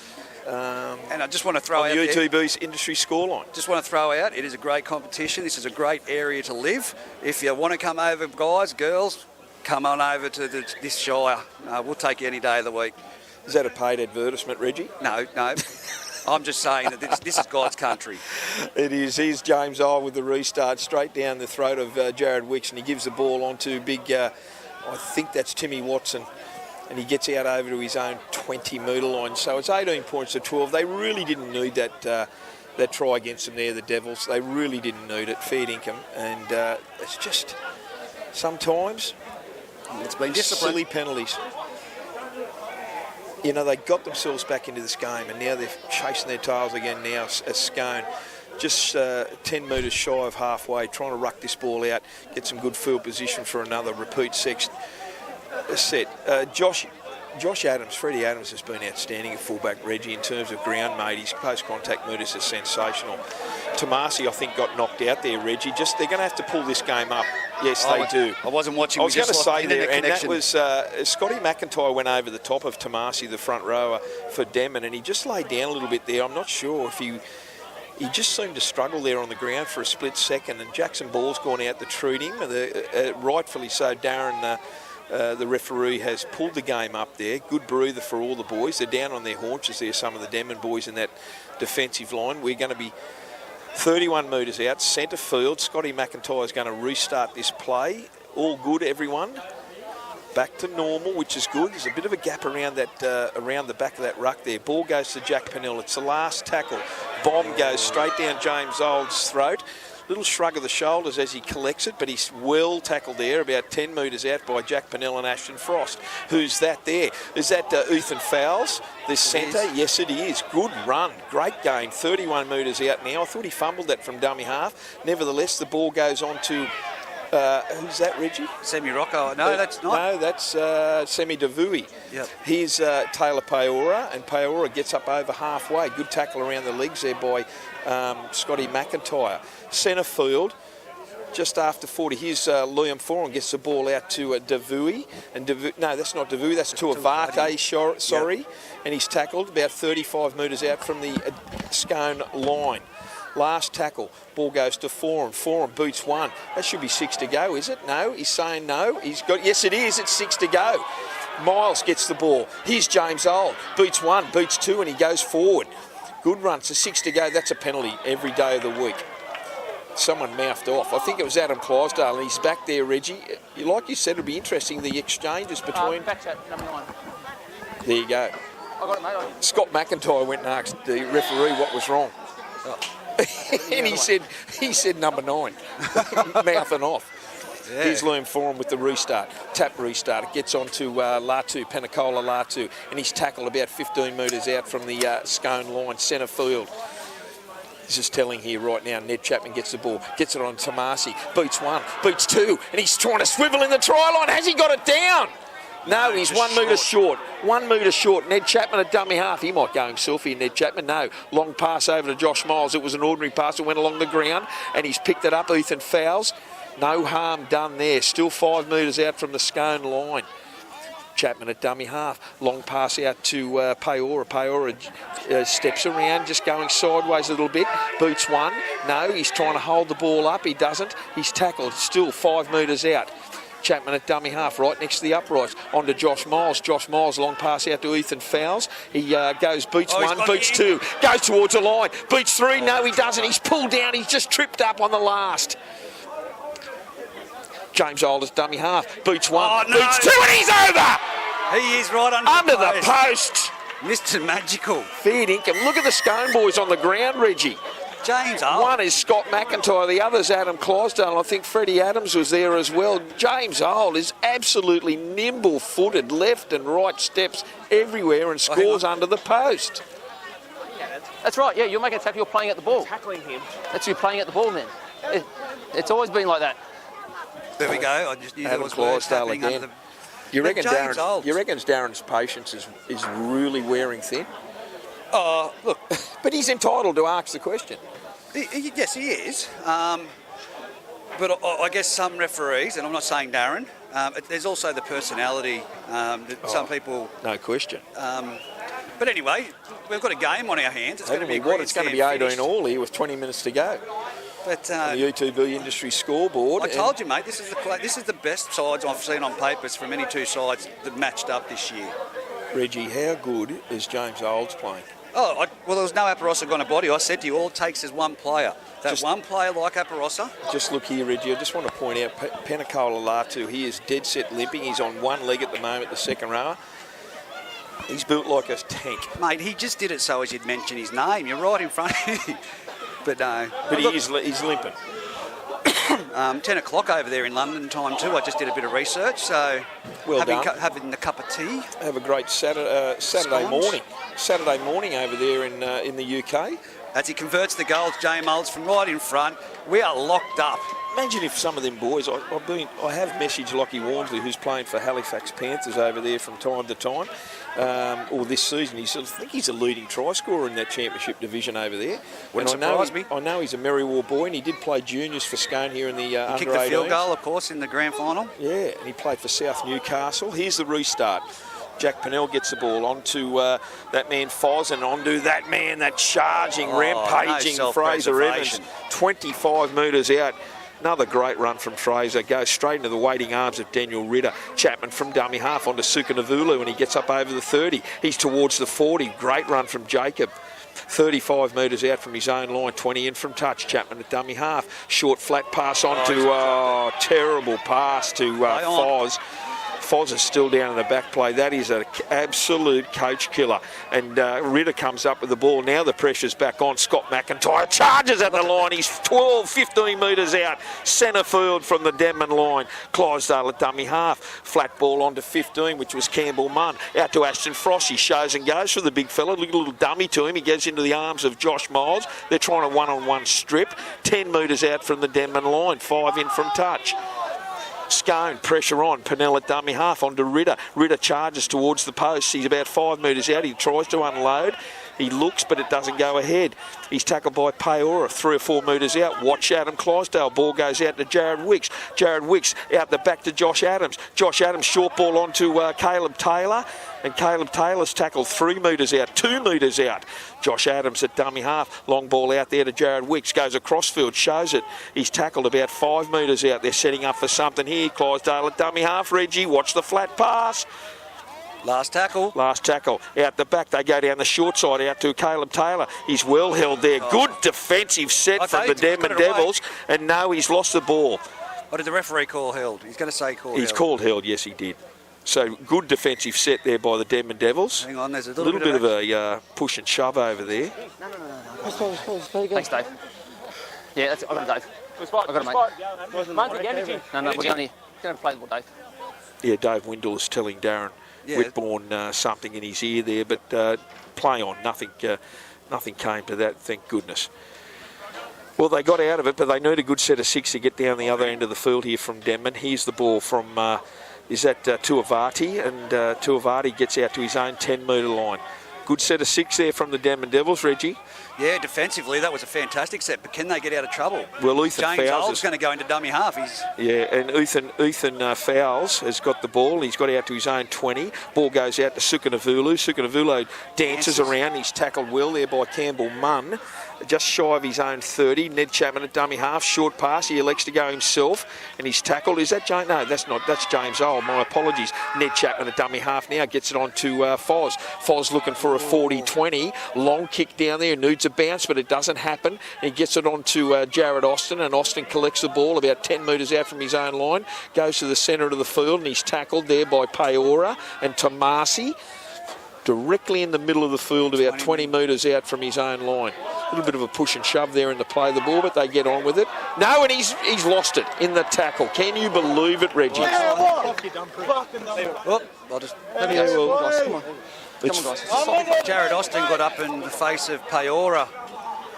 And I just want to throw on out the there, UTB's industry scoreline. just want to throw out, it is a great competition. This is a great area to live. If you want to come over, guys, girls, come on over to this shire. We'll take you any day of the week. Is that a paid advertisement, Reggie? No. I'm just saying that this is God's country. It is. Here's James I with the restart straight down the throat of Jared Wicks, and he gives the ball on to big, I think that's Timmy Watson, and he gets out over to his own 20-metre line. So it's 18 points to 12. They really didn't need that try against them there, the Devils. They really didn't need it. Fair income. And it's just sometimes It's been disciplined. silly penalties. You know, they got themselves back into this game, and now they're chasing their tails again now as Scone. Just 10 metres shy of halfway, trying to ruck this ball out, get some good field position for another repeat set. Josh Josh Adams, Freddie Adams has been outstanding at fullback, Reggie, in terms of ground, mate. His post-contact meters are sensational. Tomasi, I think, got knocked out there, Reggie. They're going to have to pull this game up. Yes, they do. I wasn't watching. I was going to say there, and that was Scotty McIntyre went over the top of Tomasi, the front rower, for Denman, and he just laid down a little bit there. I'm not sure if he just seemed to struggle there on the ground for a split second, and Jackson Ball's gone out to treat him. Rightfully so, Darren, the referee, has pulled the game up there. Good breather for all the boys. They're down on their haunches there, some of the Denman boys in that defensive line. We're going to be 31 metres out, centre field. Scotty McIntyre is going to restart this play. All good, everyone. Back to normal, which is good. There's a bit of a gap around that, around the back of that ruck there. Ball goes to Jack Pennell. It's the last tackle. Bomb goes straight down James Old's throat. Little shrug of the shoulders as he collects it, but he's well tackled there, about 10 metres out by Jack Pennell and Ashton Frost. Who's that there? Is that Ethan Fowles, the centre? Yes, it is. Good run. Great game. 31 metres out now. I thought he fumbled that from dummy half. Nevertheless, the ball goes on to... who's that, Reggie? Semi Rocco. No, that's not. No, that's Semi Davui. Yep. Here's Taylor Paora, and Paora gets up over halfway. Good tackle around the legs there by Scotty McIntyre. Centre field, just after 40. Here's Liam Foran gets the ball out to Davui. And no, that's not Davui, that's Tuavate, sorry. Yep. And he's tackled about 35 metres out from the Scone line. Last tackle, ball goes to Foran. Foran boots one. That should be 6 to go, is it? No, he's saying no. Yes, it is. It's 6 to go. Miles gets the ball. Here's James Old. Boots one, boots two, and he goes forward. Good run. So 6 to go. That's a penalty every day of the week. Someone mouthed off. I think it was Adam Clydesdale, and he's back there, Reggie. Like you said, it'll be interesting, the exchanges between... Back to number 9. There you go. I got it, mate. Scott McIntyre went and asked the referee what was wrong. Oh. And he said number 9, mouthing off. Yeah. Here's Liam Foran with the restart. Tap restart. It gets on to Latu, Penicola Latu, and he's tackled about 15 metres out from the Scone line, centre field. This is telling here right now. Ned Chapman gets the ball, gets it on Tomasi, beats one, beats two, and he's trying to swivel in the try line. Has he got it down? No, he's 1 metre short. 1 metre short. Ned Chapman at dummy half. He might go himself here, Ned Chapman. No. Long pass over to Josh Miles. It was an ordinary pass that went along the ground, and he's picked it up. Ethan Fowles. No harm done there. Still 5 metres out from the Scone line. Chapman at dummy half. Long pass out to Paora. Paora steps around, just going sideways a little bit. Boots one. No, he's trying to hold the ball up. He doesn't. He's tackled. Still 5 metres out. Chapman at dummy half, right next to the uprights. On to Josh Miles. Josh Miles, long pass out to Ethan Fowles. He goes, beats one, beats two, goes towards the line, beats three. No, he doesn't. He's pulled down. He's just tripped up on the last. James Oldest, dummy half, beats one, beats two, and he's over! He is right under the post. Mr. Magical. Fair dinkum. Look at the Scone boys on the ground, Reggie. James Old. One is Scott McIntyre, the other's Adam Clydesdale. I think Freddie Adams was there as well. James Old is absolutely nimble-footed, left and right steps everywhere and scores under the post. That's right, yeah, you're making a tackle, you're playing at the ball. Tackling him. That's you playing at the ball then. It's always been like that. There we go. I just knew Adam Clydesdale again. You reckon Darren's patience is really wearing thin? Oh, look. But he's entitled to ask the question. Yes, he is. But I guess some referees, and I'm not saying Darren, there's also the personality that some people... No question. But anyway, we've got a game on our hands. It's going to be It's going to be 18 all here with 20 minutes to go. But the UTB industry scoreboard. I told you, mate, this is the best sides I've seen on papers from any two sides that matched up this year. Reggie, how good is James Olds playing? Oh, well, there was no Aparosa gone a body. I said to you, all it takes is one player. One player like Aparosa. Just look here, Reggie. I just want to point out Penicola Latu. He is dead set limping. He's on one leg at the moment, the second rower. He's built like a tank. Mate, he just did it so as you'd mention his name. You're right in front of you. But no. But he's limping. 10 o'clock over there in London time too. I just did a bit of research, so well having a cup of tea. Have a great Saturday morning. Saturday morning over there in the UK. As he converts the goals, James Olds from right in front. We are locked up. Imagine if some of them boys, I have messaged Lockie Walmsley, who's playing for Halifax Panthers over there from time to time, or this season. I think he's a leading try scorer in that championship division over there. Wouldn't surprise me. I know he's a Merriwell boy, and he did play juniors for Scone here in the under 18s. Kicked the field goal, of course, in the grand final. Yeah, and he played for South Newcastle. Here's the restart. Jack Pennell gets the ball onto that man Foz, and onto that man, that charging, rampaging Fraser Evans. 25 metres out. Another great run from Fraser. Goes straight into the waiting arms of Daniel Ritter. Chapman from dummy half onto Sukanavulu, and he gets up over the 30. He's towards the 40. Great run from Jacob. 35 metres out from his own line, 20 in from touch. Chapman at dummy half. Short flat pass on to, terrible pass to Foz. Foz is still down in the back play. That is an absolute coach killer. And Ritter comes up with the ball. Now the pressure's back on. Scott McIntyre charges at the line. He's 12, 15 metres out. Centre field from the Denman line. Clydesdale at dummy half. Flat ball onto 15, which was Campbell Munn. Out to Ashton Frost. He shows and goes for the big fella. Look at a little dummy to him. He goes into the arms of Josh Miles. They're trying a one-on-one strip. 10 metres out from the Denman line. 5 in from touch. Scone, pressure on. Pennell at dummy half onto Ritter. Ritter charges towards the post. He's about 5 metres out. He tries to unload. He looks, but it doesn't go ahead. He's tackled by Paora, 3 or 4 metres out. Watch Adam Clydesdale. Ball goes out to Jared Wicks. Jared Wicks out the back to Josh Adams. Josh Adams, short ball onto Caleb Taylor. And Caleb Taylor's tackled 3 metres out, 2 metres out. Josh Adams at dummy half. Long ball out there to Jared Wicks. Goes across field, shows it. He's tackled about 5 metres out. They're setting up for something here. Clydesdale at dummy half. Reggie, watch the flat pass. Last tackle. Last tackle. Out the back, they go down the short side out to Caleb Taylor. He's well held there. Good defensive set from the Denman Devils. And no, he's lost the ball. What did the referee call held? He's going to say call held. He's called held, yes he did. So good defensive set there by the Denman Devils. Hang on, there's a little bit of a push and shove over there. No. Thanks, Dave. Yeah, that's it. I got it, Dave. Good spot. I got it, mate. Muncie, energy. No, we're going to play the ball, Dave. Yeah, Dave Windle is telling Darren Whitbourne something in his ear there, but play on. Nothing came to that, thank goodness. Well, they got out of it, but they need a good set of 6 to get down the other end of the field here from Denman. Here's the ball from... is that Tuivati, and Tuivati gets out to his own 10-metre line. Good set of 6 there from the Denman Devils, Reggie. Yeah, defensively, that was a fantastic set, but can they get out of trouble? Well, Ethan James Fowles Old's going to go into dummy half. And Ethan Fowles has got the ball. He's got out to his own 20. Ball goes out to Sukanavulu. Sukanavulu dances around. He's tackled well there by Campbell Munn. Just shy of his own 30. Ned Chapman at dummy half. Short pass. He elects to go himself. And he's tackled. Is that James? No, that's not. That's James Old. My apologies. Ned Chapman at dummy half now. Gets it on to Foz. Foz looking for a 40-20. Long kick down there. Needs a bounce, but it doesn't happen. He gets it on to Jared Austin. And Austin collects the ball about 10 metres out from his own line. Goes to the centre of the field. And he's tackled there by Paora and Tomasi. Directly in the middle of the field, about 20 metres out from his own line. A little bit of a push and shove there in the play of the ball, but they get on with it. No, and he's lost it in the tackle. Can you believe it, Reggie? I'll just... Come on, guys. Jared Austin got up in the face of Paora.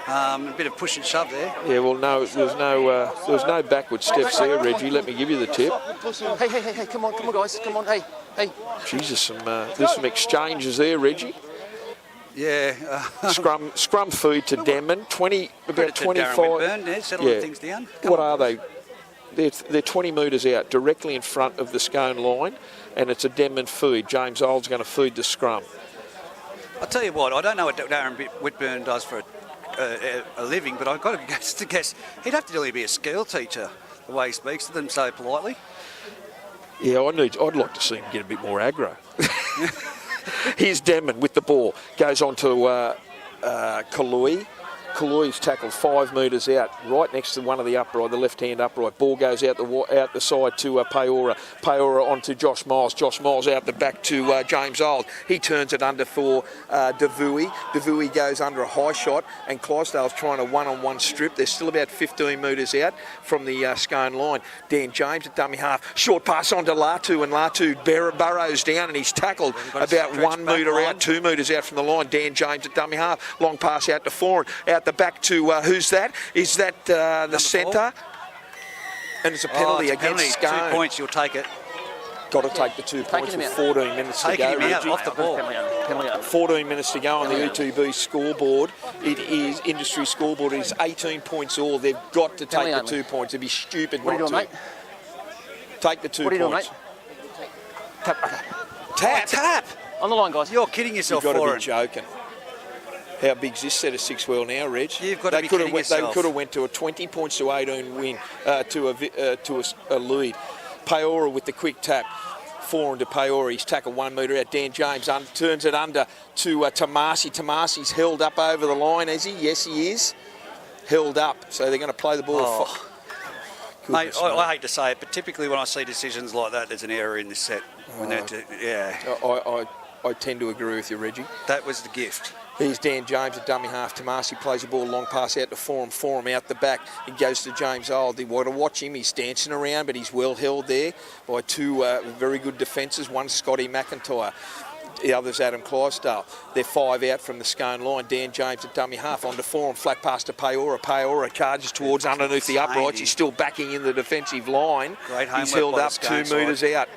A bit of push and shove there. Yeah, well, no, there was no backward steps there, Reggie. Let me give you the tip. Hey, come on, guys. Come on, hey. Jesus, there's some exchanges there, Reggie. Yeah. Scrum feed to Denman. About 25. Settling things down. What are they? They're 20 metres out, directly in front of the Scone line, and it's a Denman feed. James Old's going to feed the scrum. I'll tell you what, I don't know what Darren Whitburn does for a living, but I've got to guess he'd have to really be a school teacher, the way he speaks to them so politely. Yeah, I'd like to see him get a bit more aggro. Here's Denman with the ball. Goes on to Kalui. Kalui's tackled 5 metres out, right next to one of the upright, the left-hand upright. Ball goes out the side to Paora. Paora onto Josh Miles. Josh Miles out the back to James Old. He turns it under for Davui. Davui goes under a high shot, and Clydesdale's trying a one-on-one strip. They're still about 15 metres out from the Scone line. Dan James at dummy half. Short pass on to Latu, and Latu burrows down, and he's tackled about 1 metre out, 2 metres out from the line. Dan James at dummy half. Long pass out to Foran. Out the back to, who's that? Is that the centre? And it's a penalty it's a penalty. against Scone. 2 points, you'll take it. Got to take the 2 points him with out. 14 minutes to Taking go, him out, Reggie. off the ball. Penalty out. 14 minutes to go on the ETB scoreboard. It is industry scoreboard. It is 18 points all. They've got to take Penalty the only. 2 points. It'd be stupid What are you not doing, to. mate? Take the 2 What are you doing, points. mate? Tap. Okay. Tap. On the line, guys. You're kidding yourself, You've got to Warren. be joking. How big's this set of 6 well now, Reg? You've got to be could kidding have They yourself. could have went to a 20 points to 18 win to a lead. Paora with the quick tap. 4 into Paora. He's tackled 1 metre out. Dan James turns it under to Tamasi. Tamasi's held up over the line, is he? Yes, he is. Held up. So they're going to play the ball. Mate, I hate to say it, but typically when I see decisions like that, there's an error in this set. I tend to agree with you, Reggie. That was the gift. Here's Dan James at dummy half. Tamasi plays the ball, long pass out to Forum out the back. He goes to James Old. You want to watch him. He's dancing around, but he's well held there by 2 very good defences. One, Scotty McIntyre. The other's Adam Clydesdale. They're 5 out from the Scone line. Dan James at dummy half onto Forum. Flat pass to Paora. Paora charges towards underneath the uprights. He's still backing in the defensive line. Great homework He's held by the up Scone 2 metres side. out.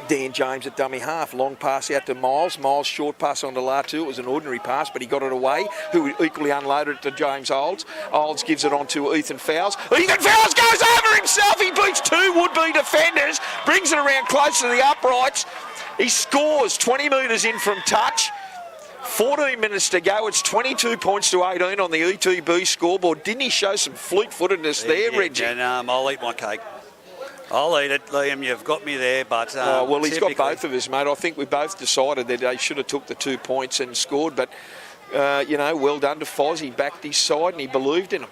Dan James at dummy half. Long pass out to Miles. Miles short pass onto Latu. It was an ordinary pass, but he got it away. Who equally unloaded it to James Olds. Olds gives it on to Ethan Fowles. Ethan Fowles goes over himself. He beats 2 would-be defenders. Brings it around close to the uprights. He scores 20 metres in from touch. 14 minutes to go. It's 22 points to 18 on the ETB scoreboard. Didn't he show some fleet-footedness there, Reggie? I'll eat my cake. I'll eat it, Liam. You've got me there, but well, he's got typically- both of us, mate. I think we both decided that they should have took the 2 points and scored, but well done to Foz. He backed his side and he believed in him.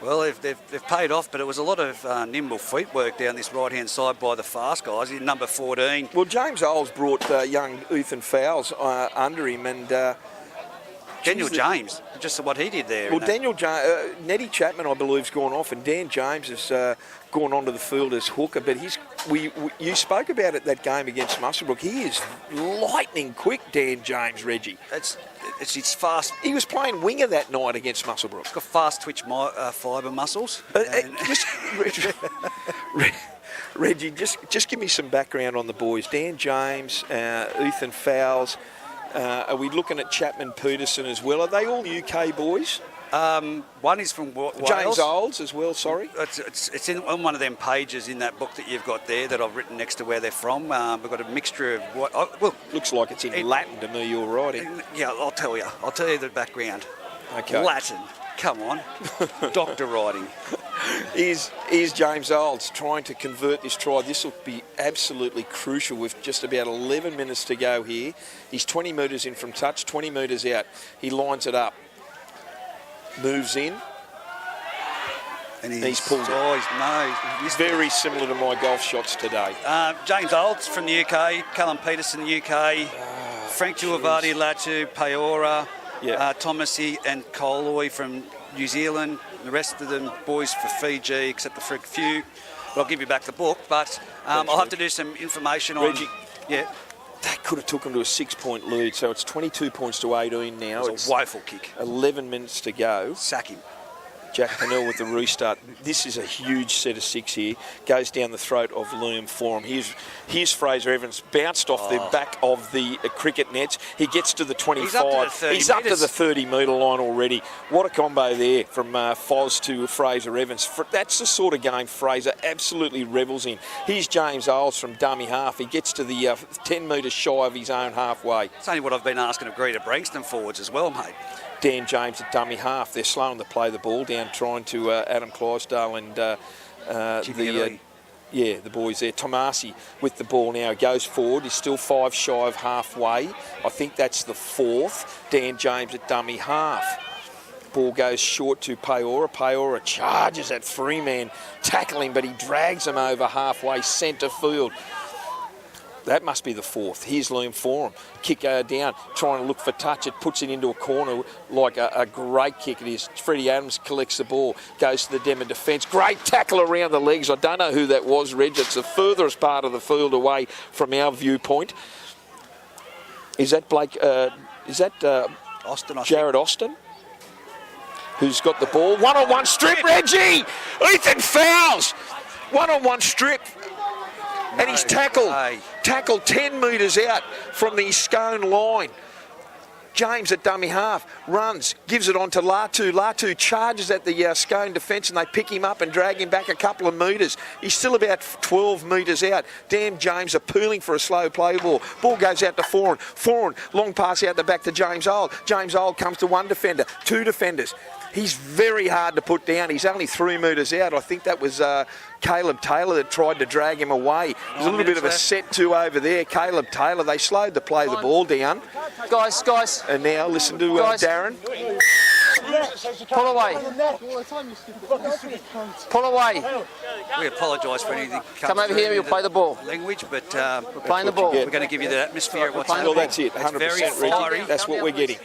Well, they've paid off, but it was a lot of nimble feet work down this right-hand side by the fast guys. In number 14. Well, James Olds brought young Ethan Fowles under him, and Daniel James, just what he did there. well, Daniel Nettie Chapman, I believe, has gone off, and Dan James has gone onto the field as hooker. But you spoke about it that game against Muswellbrook. He is lightning quick, Dan James, Reggie. It's fast. He was playing winger that night against Muswellbrook. He's got fast twitch fibre muscles. Reggie, just give me some background on the boys. Dan James, Ethan Fowles. Are we looking at Chapman Peterson as well? Are they all UK boys? One is from Wales. James Olds as well, sorry. It's on one of them pages in that book that you've got there that I've written next to where they're from. We've got a mixture of what. Looks like it's in Latin to me, you're writing. Yeah, I'll tell you. I'll tell you the background. Okay. Latin. Come on. Doctor writing. Is James Olds trying to convert this try? This will be absolutely crucial with just about 11 minutes to go here. He's 20 metres in from touch, 20 metres out. He lines it up. Moves in. And He's pulled it. He's Very similar to my golf shots today. James Olds from the UK, Callum Peterson, UK, Frank Giovanni, Latu, Paora, Thomasy and Colloy from New Zealand. The rest of them boys for Fiji, except for a few. But I'll give you back the book. But I'll have to do some information on... Reggie. Yeah. That could have took him to a 6-point lead, so it's 22 points to 18 now. It's a woeful kick. 11 minutes to go. Sack him. Jack Pennell with the restart. This is a huge set of 6 here. Goes down the throat of Liam Forum. Here's Fraser Evans. Bounced off the back of the cricket nets. He gets to the 25. He's up to the 30 30-metre line already. What a combo there from Foz to Fraser Evans. That's the sort of game Fraser absolutely revels in. Here's James Olds from dummy half. He gets to the 10 metres shy of his own halfway. It's only what I've been asking of Greta Brankston forwards as well, mate. Dan James at dummy half. They're slowing to play the ball down, trying to Adam Clydesdale and the boys there. Tomasi with the ball now. Goes forward. He's still 5 shy of halfway. I think that's the 4th. Dan James at dummy half. Ball goes short to Paora. Paora charges at Freeman, tackling, but he drags him over halfway centre field. That must be the 4th. Here's Liam Forum. Kick down, trying to look for touch. It puts it into a corner like a great kick it is. Freddie Adams collects the ball, goes to the Denman defence. Great tackle around the legs. I don't know who that was, Reg. It's the furthest part of the field away from our viewpoint. Is that Blake? Is that Austin? Jared Austin? who's got the ball. One-on-one strip, Reggie! Ethan fouls! One-on-one strip. And he's tackled 10 metres out from the Scone line. James at dummy half runs, gives it on to Latu. Latu charges at the Scone defence and they pick him up and drag him back a couple of metres. He's still about 12 metres out. Damn, James appealing for a slow play ball. Ball goes out to Foran. Foran, long pass out the back to James Old. James Old comes to one defender, two defenders. He's very hard to put down. He's only 3 metres out. I think that was Caleb Taylor that tried to drag him away. There's a little bit of a set to over there. Caleb Taylor, they slowed the ball down. Guys. And now listen to Darren. Pull away. Pull away. We apologise for anything. Come over here, you'll play the ball. Language, but We're playing the ball. we're going to give you the atmosphere of what's Well, happening. That's it, 100%, It's very Reggie. fiery. That's what we're getting.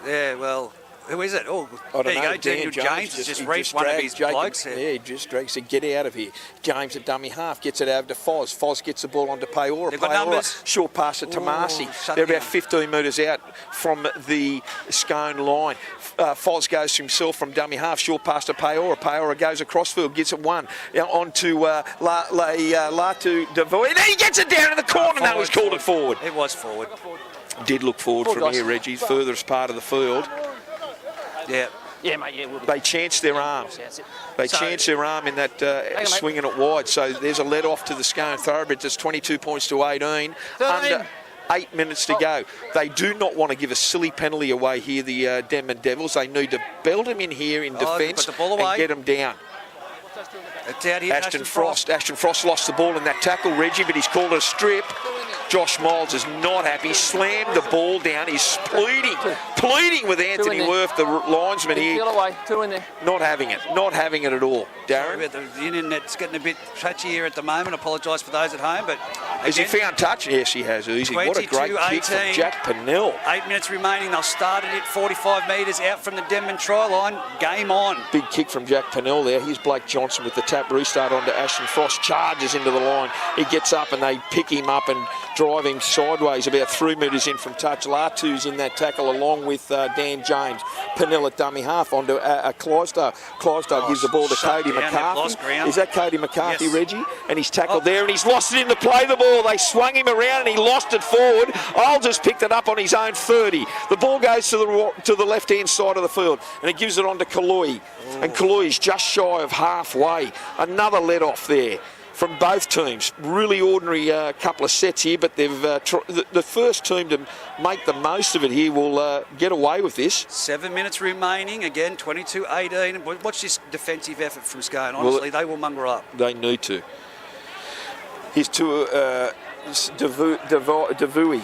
Yeah, well, who is it? Oh, I there don't you know. go. Daniel James has just reached one of his blokes. Yeah, he just drags it. Get out of here. James at dummy half gets it over to Foz. Foz gets the ball onto Paora. They've got numbers. Short pass it to Marcy. shut They're down. about 15 metres out from the Scone line. Foz goes to himself from dummy half. Short pass to Paora. Paora goes across field, gets it one. Now on to Latu Devoy. And he gets it down in the corner. No, he's called it forward. It was forward. Did look forward from here, Reggie. Furthest part of the field. Yeah. Yeah, mate, yeah, we'll be. They chanced their arm. That's it. They So- chanced their arm in that mate. swinging it wide. So there's a let off to the Scone Thoroughbreds. It's 22 points to 18. 13. Under 8 minutes to go. They do not want to give a silly penalty away here, the Denman Devils. They need to belt them in here in defence put the ball away. and get them down. It's out here. Ashton Frost lost the ball in that tackle, Reggie, but he's called it a strip. Josh Miles is not happy. Slammed the ball down. He's pleading with Anthony there. Worth, the linesman Big here. deal away. 2 in there. Not having it at all. Darren, The internet's getting a bit patchy here at the moment. Apologise for those at home, but has he again, found touch? Yes, he has. Easy. What a great kick from 22-18. Jack Pennell. 8 minutes remaining. They'll start it at 45 metres out from the Denman try line. Game on. Big kick from Jack Pennell there. Here's Blake Johnson with the tap restart onto Ashton Frost. Charges into the line. He gets up and they pick him up and drive him sideways about 3 metres in from touch. Latu's in that tackle along with Dan James. Pennell at dummy half onto Clydesdale. Clydesdale gives the ball to shut Cody down, they've McCarthy. lost ground. Is that Cody McCarthy, Yes. Reggie? And he's tackled there and he's lost it in the play the ball. They swung him around and he lost it forward. I'll just picked it up on his own 30. The ball goes to the left-hand side of the field and it gives it on to Kaloi. And Kaloi's just shy of halfway. Another let off there from both teams. Really ordinary couple of sets here, but they've the first team to make the most of it here will get away with this. 7 minutes remaining. Again, 22-18. Watch this defensive effort from Scone. Honestly, they will mongrel up. They need to. Here's to Devui,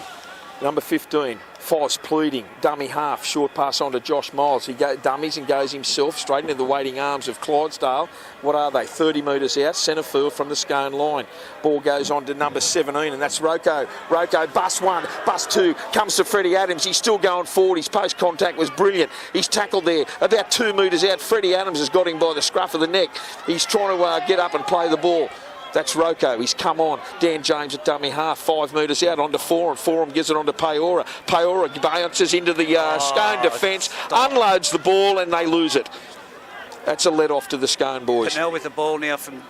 number 15. Foz pleading, dummy half, short pass on to Josh Miles. He dummies and goes himself straight into the waiting arms of Clydesdale. What are they? 30 metres out, centre field from the Scone line. Ball goes on to number 17, and that's Rocco. Rocco, bus 1, bus 2, comes to Freddie Adams. He's still going forward. His post contact was brilliant. He's tackled there, about 2 metres out. Freddie Adams has got him by the scruff of the neck. He's trying to get up and play the ball. That's Rocco. He's come on. Dan James at dummy half, 5 metres out onto Forum. Forum gives it on to Paora. Paora bounces into the Scone defence, unloads the ball, and they lose it. That's a let off to the Scone boys. Pennell with the ball now from,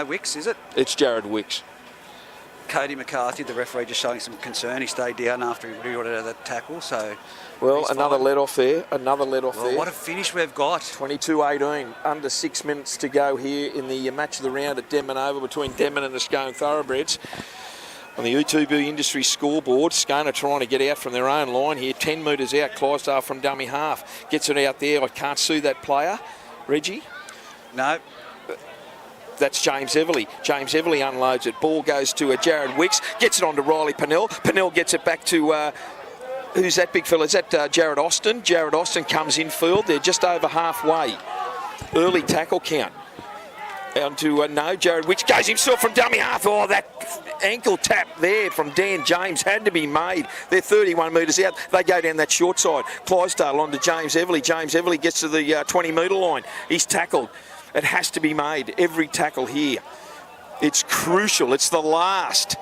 Wicks, is it? It's Jared Wicks. Cody McCarthy, the referee, just showing some concern. He stayed down after he reordered the tackle, so... Well, he's another fine. let off there. Another let off Well, there. what a finish we've got. 22-18, under 6 minutes to go here in the match of the round at Denman Oval between Denman and the Scone Thoroughbreds. On the U2B Industry scoreboard, Scone are trying to get out from their own line here. 10 metres out, Clydesdale from dummy half. Gets it out there. I can't see that player. Reggie? No. That's James Everly. James Everly unloads it. Ball goes to Jared Wicks. Gets it on to Riley Pennell. Pennell gets it back to... who's that big fella? Is that Jared Austin? Jared Austin comes in field. They're just over halfway. Early tackle count. On to, Jared Wicks goes himself from dummy half. Oh, that ankle tap there from Dan James had to be made. They're 31 metres out. They go down that short side. Clydesdale on to James Everly. James Everly gets to the 20-metre line. He's tackled. It has to be made. Every tackle here. It's crucial. It's the last.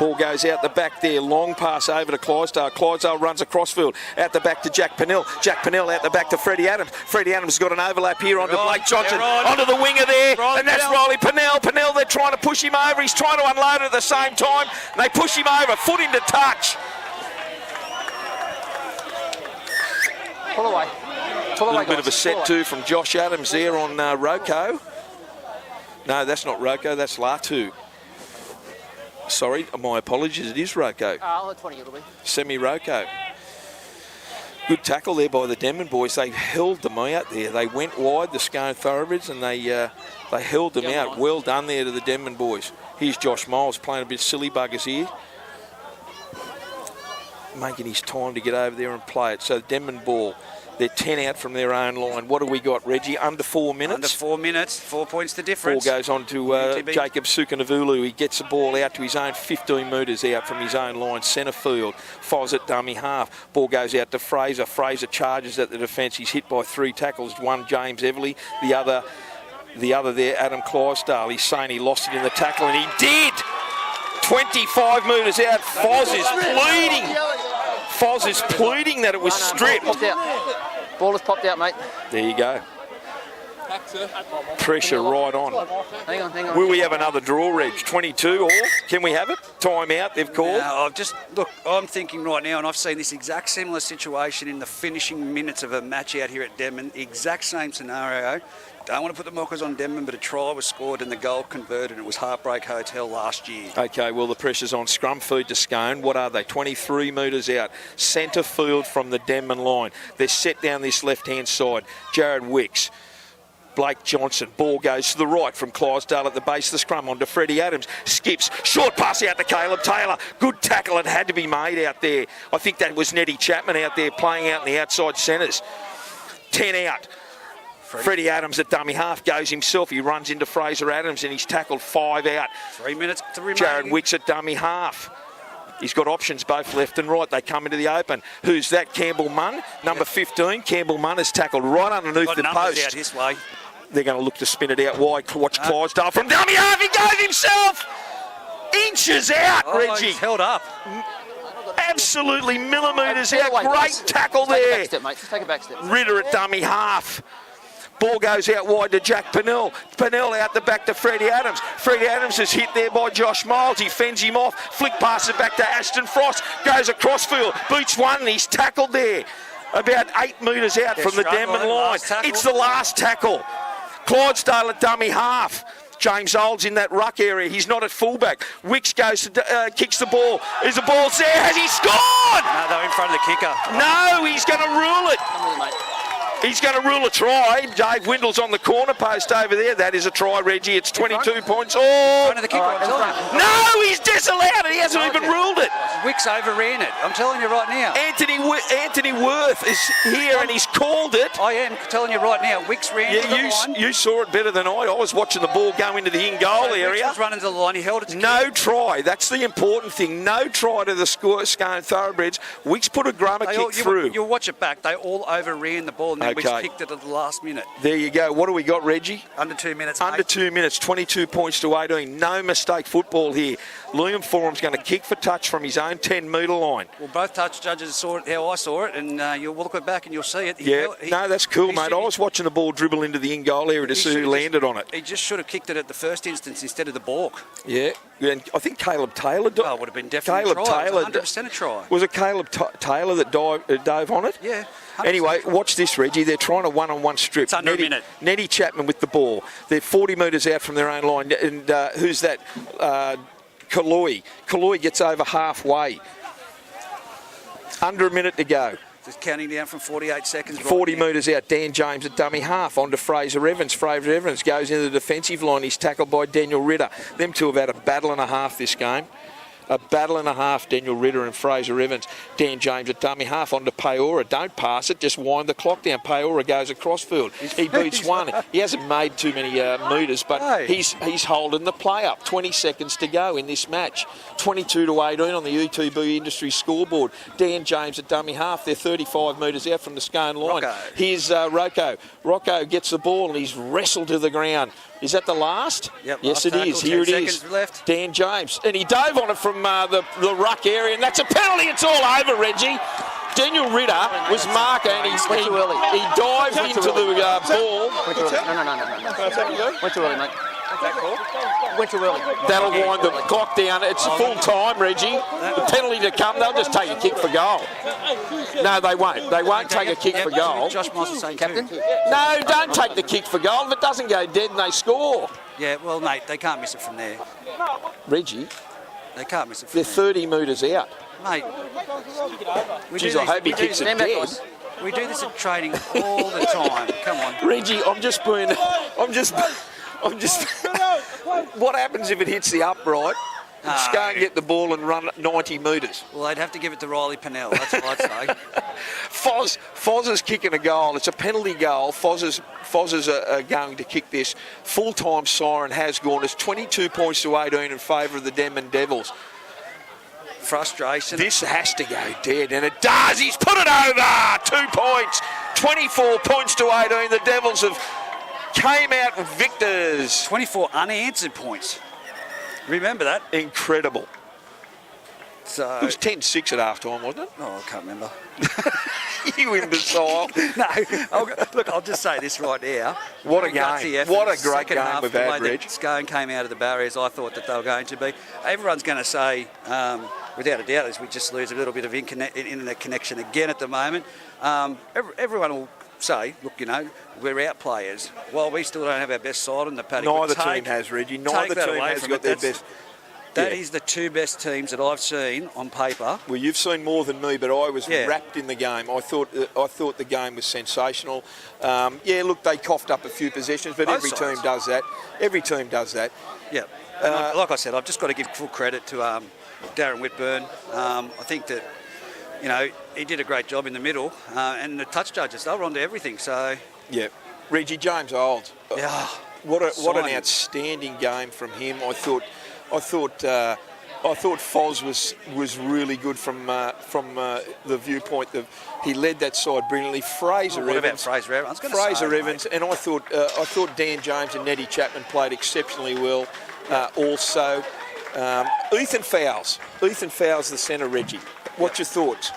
Ball goes out the back there. Long pass over to Clydesdale. Clydesdale runs across field. Out the back to Jack Pennell. Jack Pennell out the back to Freddie Adams. Freddie Adams has got an overlap here onto Blake Johnson. Onto the winger there. And that's Riley Pennell. Pennell, they're trying to push him over. He's trying to unload it at the same time. And they push him over. Foot into touch. Pull away. A little bit of a set too from Josh Adams there on Rocco. No, that's not Rocco, that's Latu. Sorry, my apologies, it is Rocco. Oh, 20 it'll be. Semi-Rocco. Good tackle there by the Denman boys. They held them out there. They went wide, the Scone Thoroughbreds, and they held them out. Well done there to the Denman boys. Here's Josh Miles playing a bit silly buggers here. Making his time to get over there and play it. So the Denman ball. They're 10 out from their own line. What do we got, Reggie? Under 4 minutes? Under 4 minutes, 4 points the difference. Ball goes on to Jacob Sukanavulu. He gets the ball out to his own 15 metres out from his own line, centre field. Foz at dummy half. Ball goes out to Fraser. Fraser charges at the defence. He's hit by 3 tackles. One, James Everly. The other there, Adam Clydesdale. He's saying he lost it in the tackle, and he did! 25 metres out. Foz is pleading. Foz is pleading that it was stripped. Ball has popped out, mate. There you go. Pressure right on. Hang on. Will we have another draw, Reg? 22 or can we have it? Time out, they've called. No, I'm thinking right now, and I've seen this exact similar situation in the finishing minutes of a match out here at Denman. Exact same scenario. Don't want to put the mockers on Denman, but a try was scored and the goal converted, and it was Heartbreak Hotel last year. Okay, well, the pressure's on. Scrum feed to Scone. What are they? 23 metres out. Centre field from the Denman line. They're set down this left-hand side. Jared Wicks. Blake Johnson. Ball goes to the right from Clydesdale at the base of the scrum onto Freddie Adams. Skips. Short pass out to Caleb Taylor. Good tackle. It had to be made out there. I think that was Nettie Chapman out there playing out in the outside centres. 10 out. Freddie Adams at dummy half goes himself. He runs into Fraser Adams and he's tackled 5 out. 3 minutes to remain. Jared Wicks at dummy half. He's got options both left and right. They come into the open. Who's that? Campbell Munn, number 15. Campbell Munn is tackled right underneath the post. Out his way. They're going to look to spin it out wide. Watch Clydesdale from dummy half. He goes himself. Inches out, Reggie. He's held up. Absolutely millimetres out. Great tackle there. Take a back step, mate. Just take a back step. Ritter at dummy half. Ball goes out wide to Jack Pennell. Pennell out the back to Freddie Adams. Freddie Adams is hit there by Josh Miles. He fends him off. Flick passes back to Ashton Frost. Goes across field. Beats one and he's tackled there. About 8 metres out from the Denman line. It's the last tackle. Clydesdale at dummy half. James Olds in that ruck area. He's not at fullback. Wicks goes to kicks the ball. Is the ball there? Has he scored? No, they're in front of the kicker. No, he's going to rule it. Come with it, mate. He's going to rule a try. Dave Windle's on the corner post over there. That is a try, Reggie. It's 22 points. Oh! Front of the kicker, I'm telling you. No, he's disallowed it. He hasn't even ruled it. Wicks overran it. I'm telling you right now. Anthony Worth is here and he's called it. I am telling you right now. Wicks ran to the line. You saw it better than I. I was watching the ball go into the in-goal area. Wicks was running to the line. He held it to No try. That's the important thing. No try to the Scone Thoroughbreds. Wicks put a grummer kick through. You'll watch it back. They all overran the ball and then Wicks kicked it at the last minute. There you go. What do we got, Reggie? Under 2 minutes. Under 2 minutes, 22 points to 18. No mistake football here. Liam Forum's going to kick for touch from his own 10-metre line. Well, both touch judges saw it how I saw it, and you'll look it back and you'll see it. No, that's cool, mate. I was watching the ball dribble into the in-goal area to see who landed on it. He just should have kicked it at the first instance instead of the balk. Yeah, and I think Caleb Taylor... Well, it would have been definitely a try. It was 100% a try. Was it Caleb Taylor that dove on it? Yeah. 100%. Anyway, watch this, Reggie. They're trying a one-on-one strip. It's under a minute. Nettie Chapman with the ball. They're 40 metres out from their own line. And who's that? Kaloi. Kaloi gets over halfway. Under a minute to go. Just counting down from 48 seconds. 40 metres out. Dan James at dummy half. On to Fraser Evans. Fraser Evans goes into the defensive line. He's tackled by Daniel Ritter. Them two have had a battle and a half this game. A battle and a half, Daniel Ritter and Fraser Evans. Dan James at dummy half onto Peora. Don't pass it, just wind the clock down. Peora goes across field. He beats one. He hasn't made too many metres, but he's holding the play up. 20 seconds to go in this match. 22 to 18 on the UTB Industry scoreboard. Dan James at dummy half. They're 35 metres out from the Scone line. Here's Rocco. Rocco gets the ball and he's wrestled to the ground. Is that the last? Yep, Yes, last it tackle, is. Here 10 it is. seconds left. Dan James. And he dove on it from the ruck area, and that's a penalty. It's all over, Reggie. Daniel Ritter was marking, and he dived into the ball. Went too early. No. Went too early, mate. Went too early. That'll wind the clock down. It's full time, Reggie. The penalty to come, they'll just take a kick for goal. No, they won't. They won't take a kick for goal. Josh Moss is saying Captain? No, don't take the kick for goal. If it doesn't go dead and they score. Yeah, well, mate, they can't miss it from there. Reggie, They can't miss it from they're there. 30 metres out. Mate, Geez, I hope he kicks it Stand back, dead. boys. we do this at training all the time. Come on. Reggie, I'm just. What happens if it hits the upright? And Scone get the ball and run 90 metres. Well, they'd have to give it to Riley Pennell. That's what I'd say. Foz is kicking a goal. It's a penalty goal. Foz are going to kick this. Full-time siren has gone. It's 22 points to 18 in favour of the Denman Devils. Frustration. This has to go dead, and it does. He's put it over. 2 points. 24 points to 18. The Devils have came out victors. 24 unanswered points. Remember that? Incredible. So, It was 10-6 at half-time, wasn't it? oh, I can't remember. You imbecile. No, I'll just say this right now. What a Gutsy game. effort. What a great Second game half, we've the had, way Reg. that Scone came out of the barriers, I thought that they were going to be. Everyone's going to say, without a doubt, is we just lose a little bit of internet connection again at the moment. Everyone will say, look, we're out players. While we still don't have our best side on the paddock. Neither team has, Reggie. Neither that team away has from got it. their That's- best. That Yeah. is the two best teams that I've seen on paper. Well, you've seen more than me, but I was Yeah. wrapped in the game. I thought the game was sensational. Look, they coughed up a few possessions, but Both every sides. team does that. Every team does that. Yeah. And like I said, I've just got to give full credit to Darren Whitburn. I think that, he did a great job in the middle. And the touch judges, they were onto everything. So, Yeah. Reggie James Olds. yeah. What an Signing. outstanding game from him. I thought Foz was really good from the viewpoint that he led that side brilliantly. Fraser What about Evans. Fraser Evans? I was gonna Fraser say, Evans, and I thought Dan James and Nettie Chapman played exceptionally well. Also, Ethan Fowles, the centre, Reggie. What's your thoughts?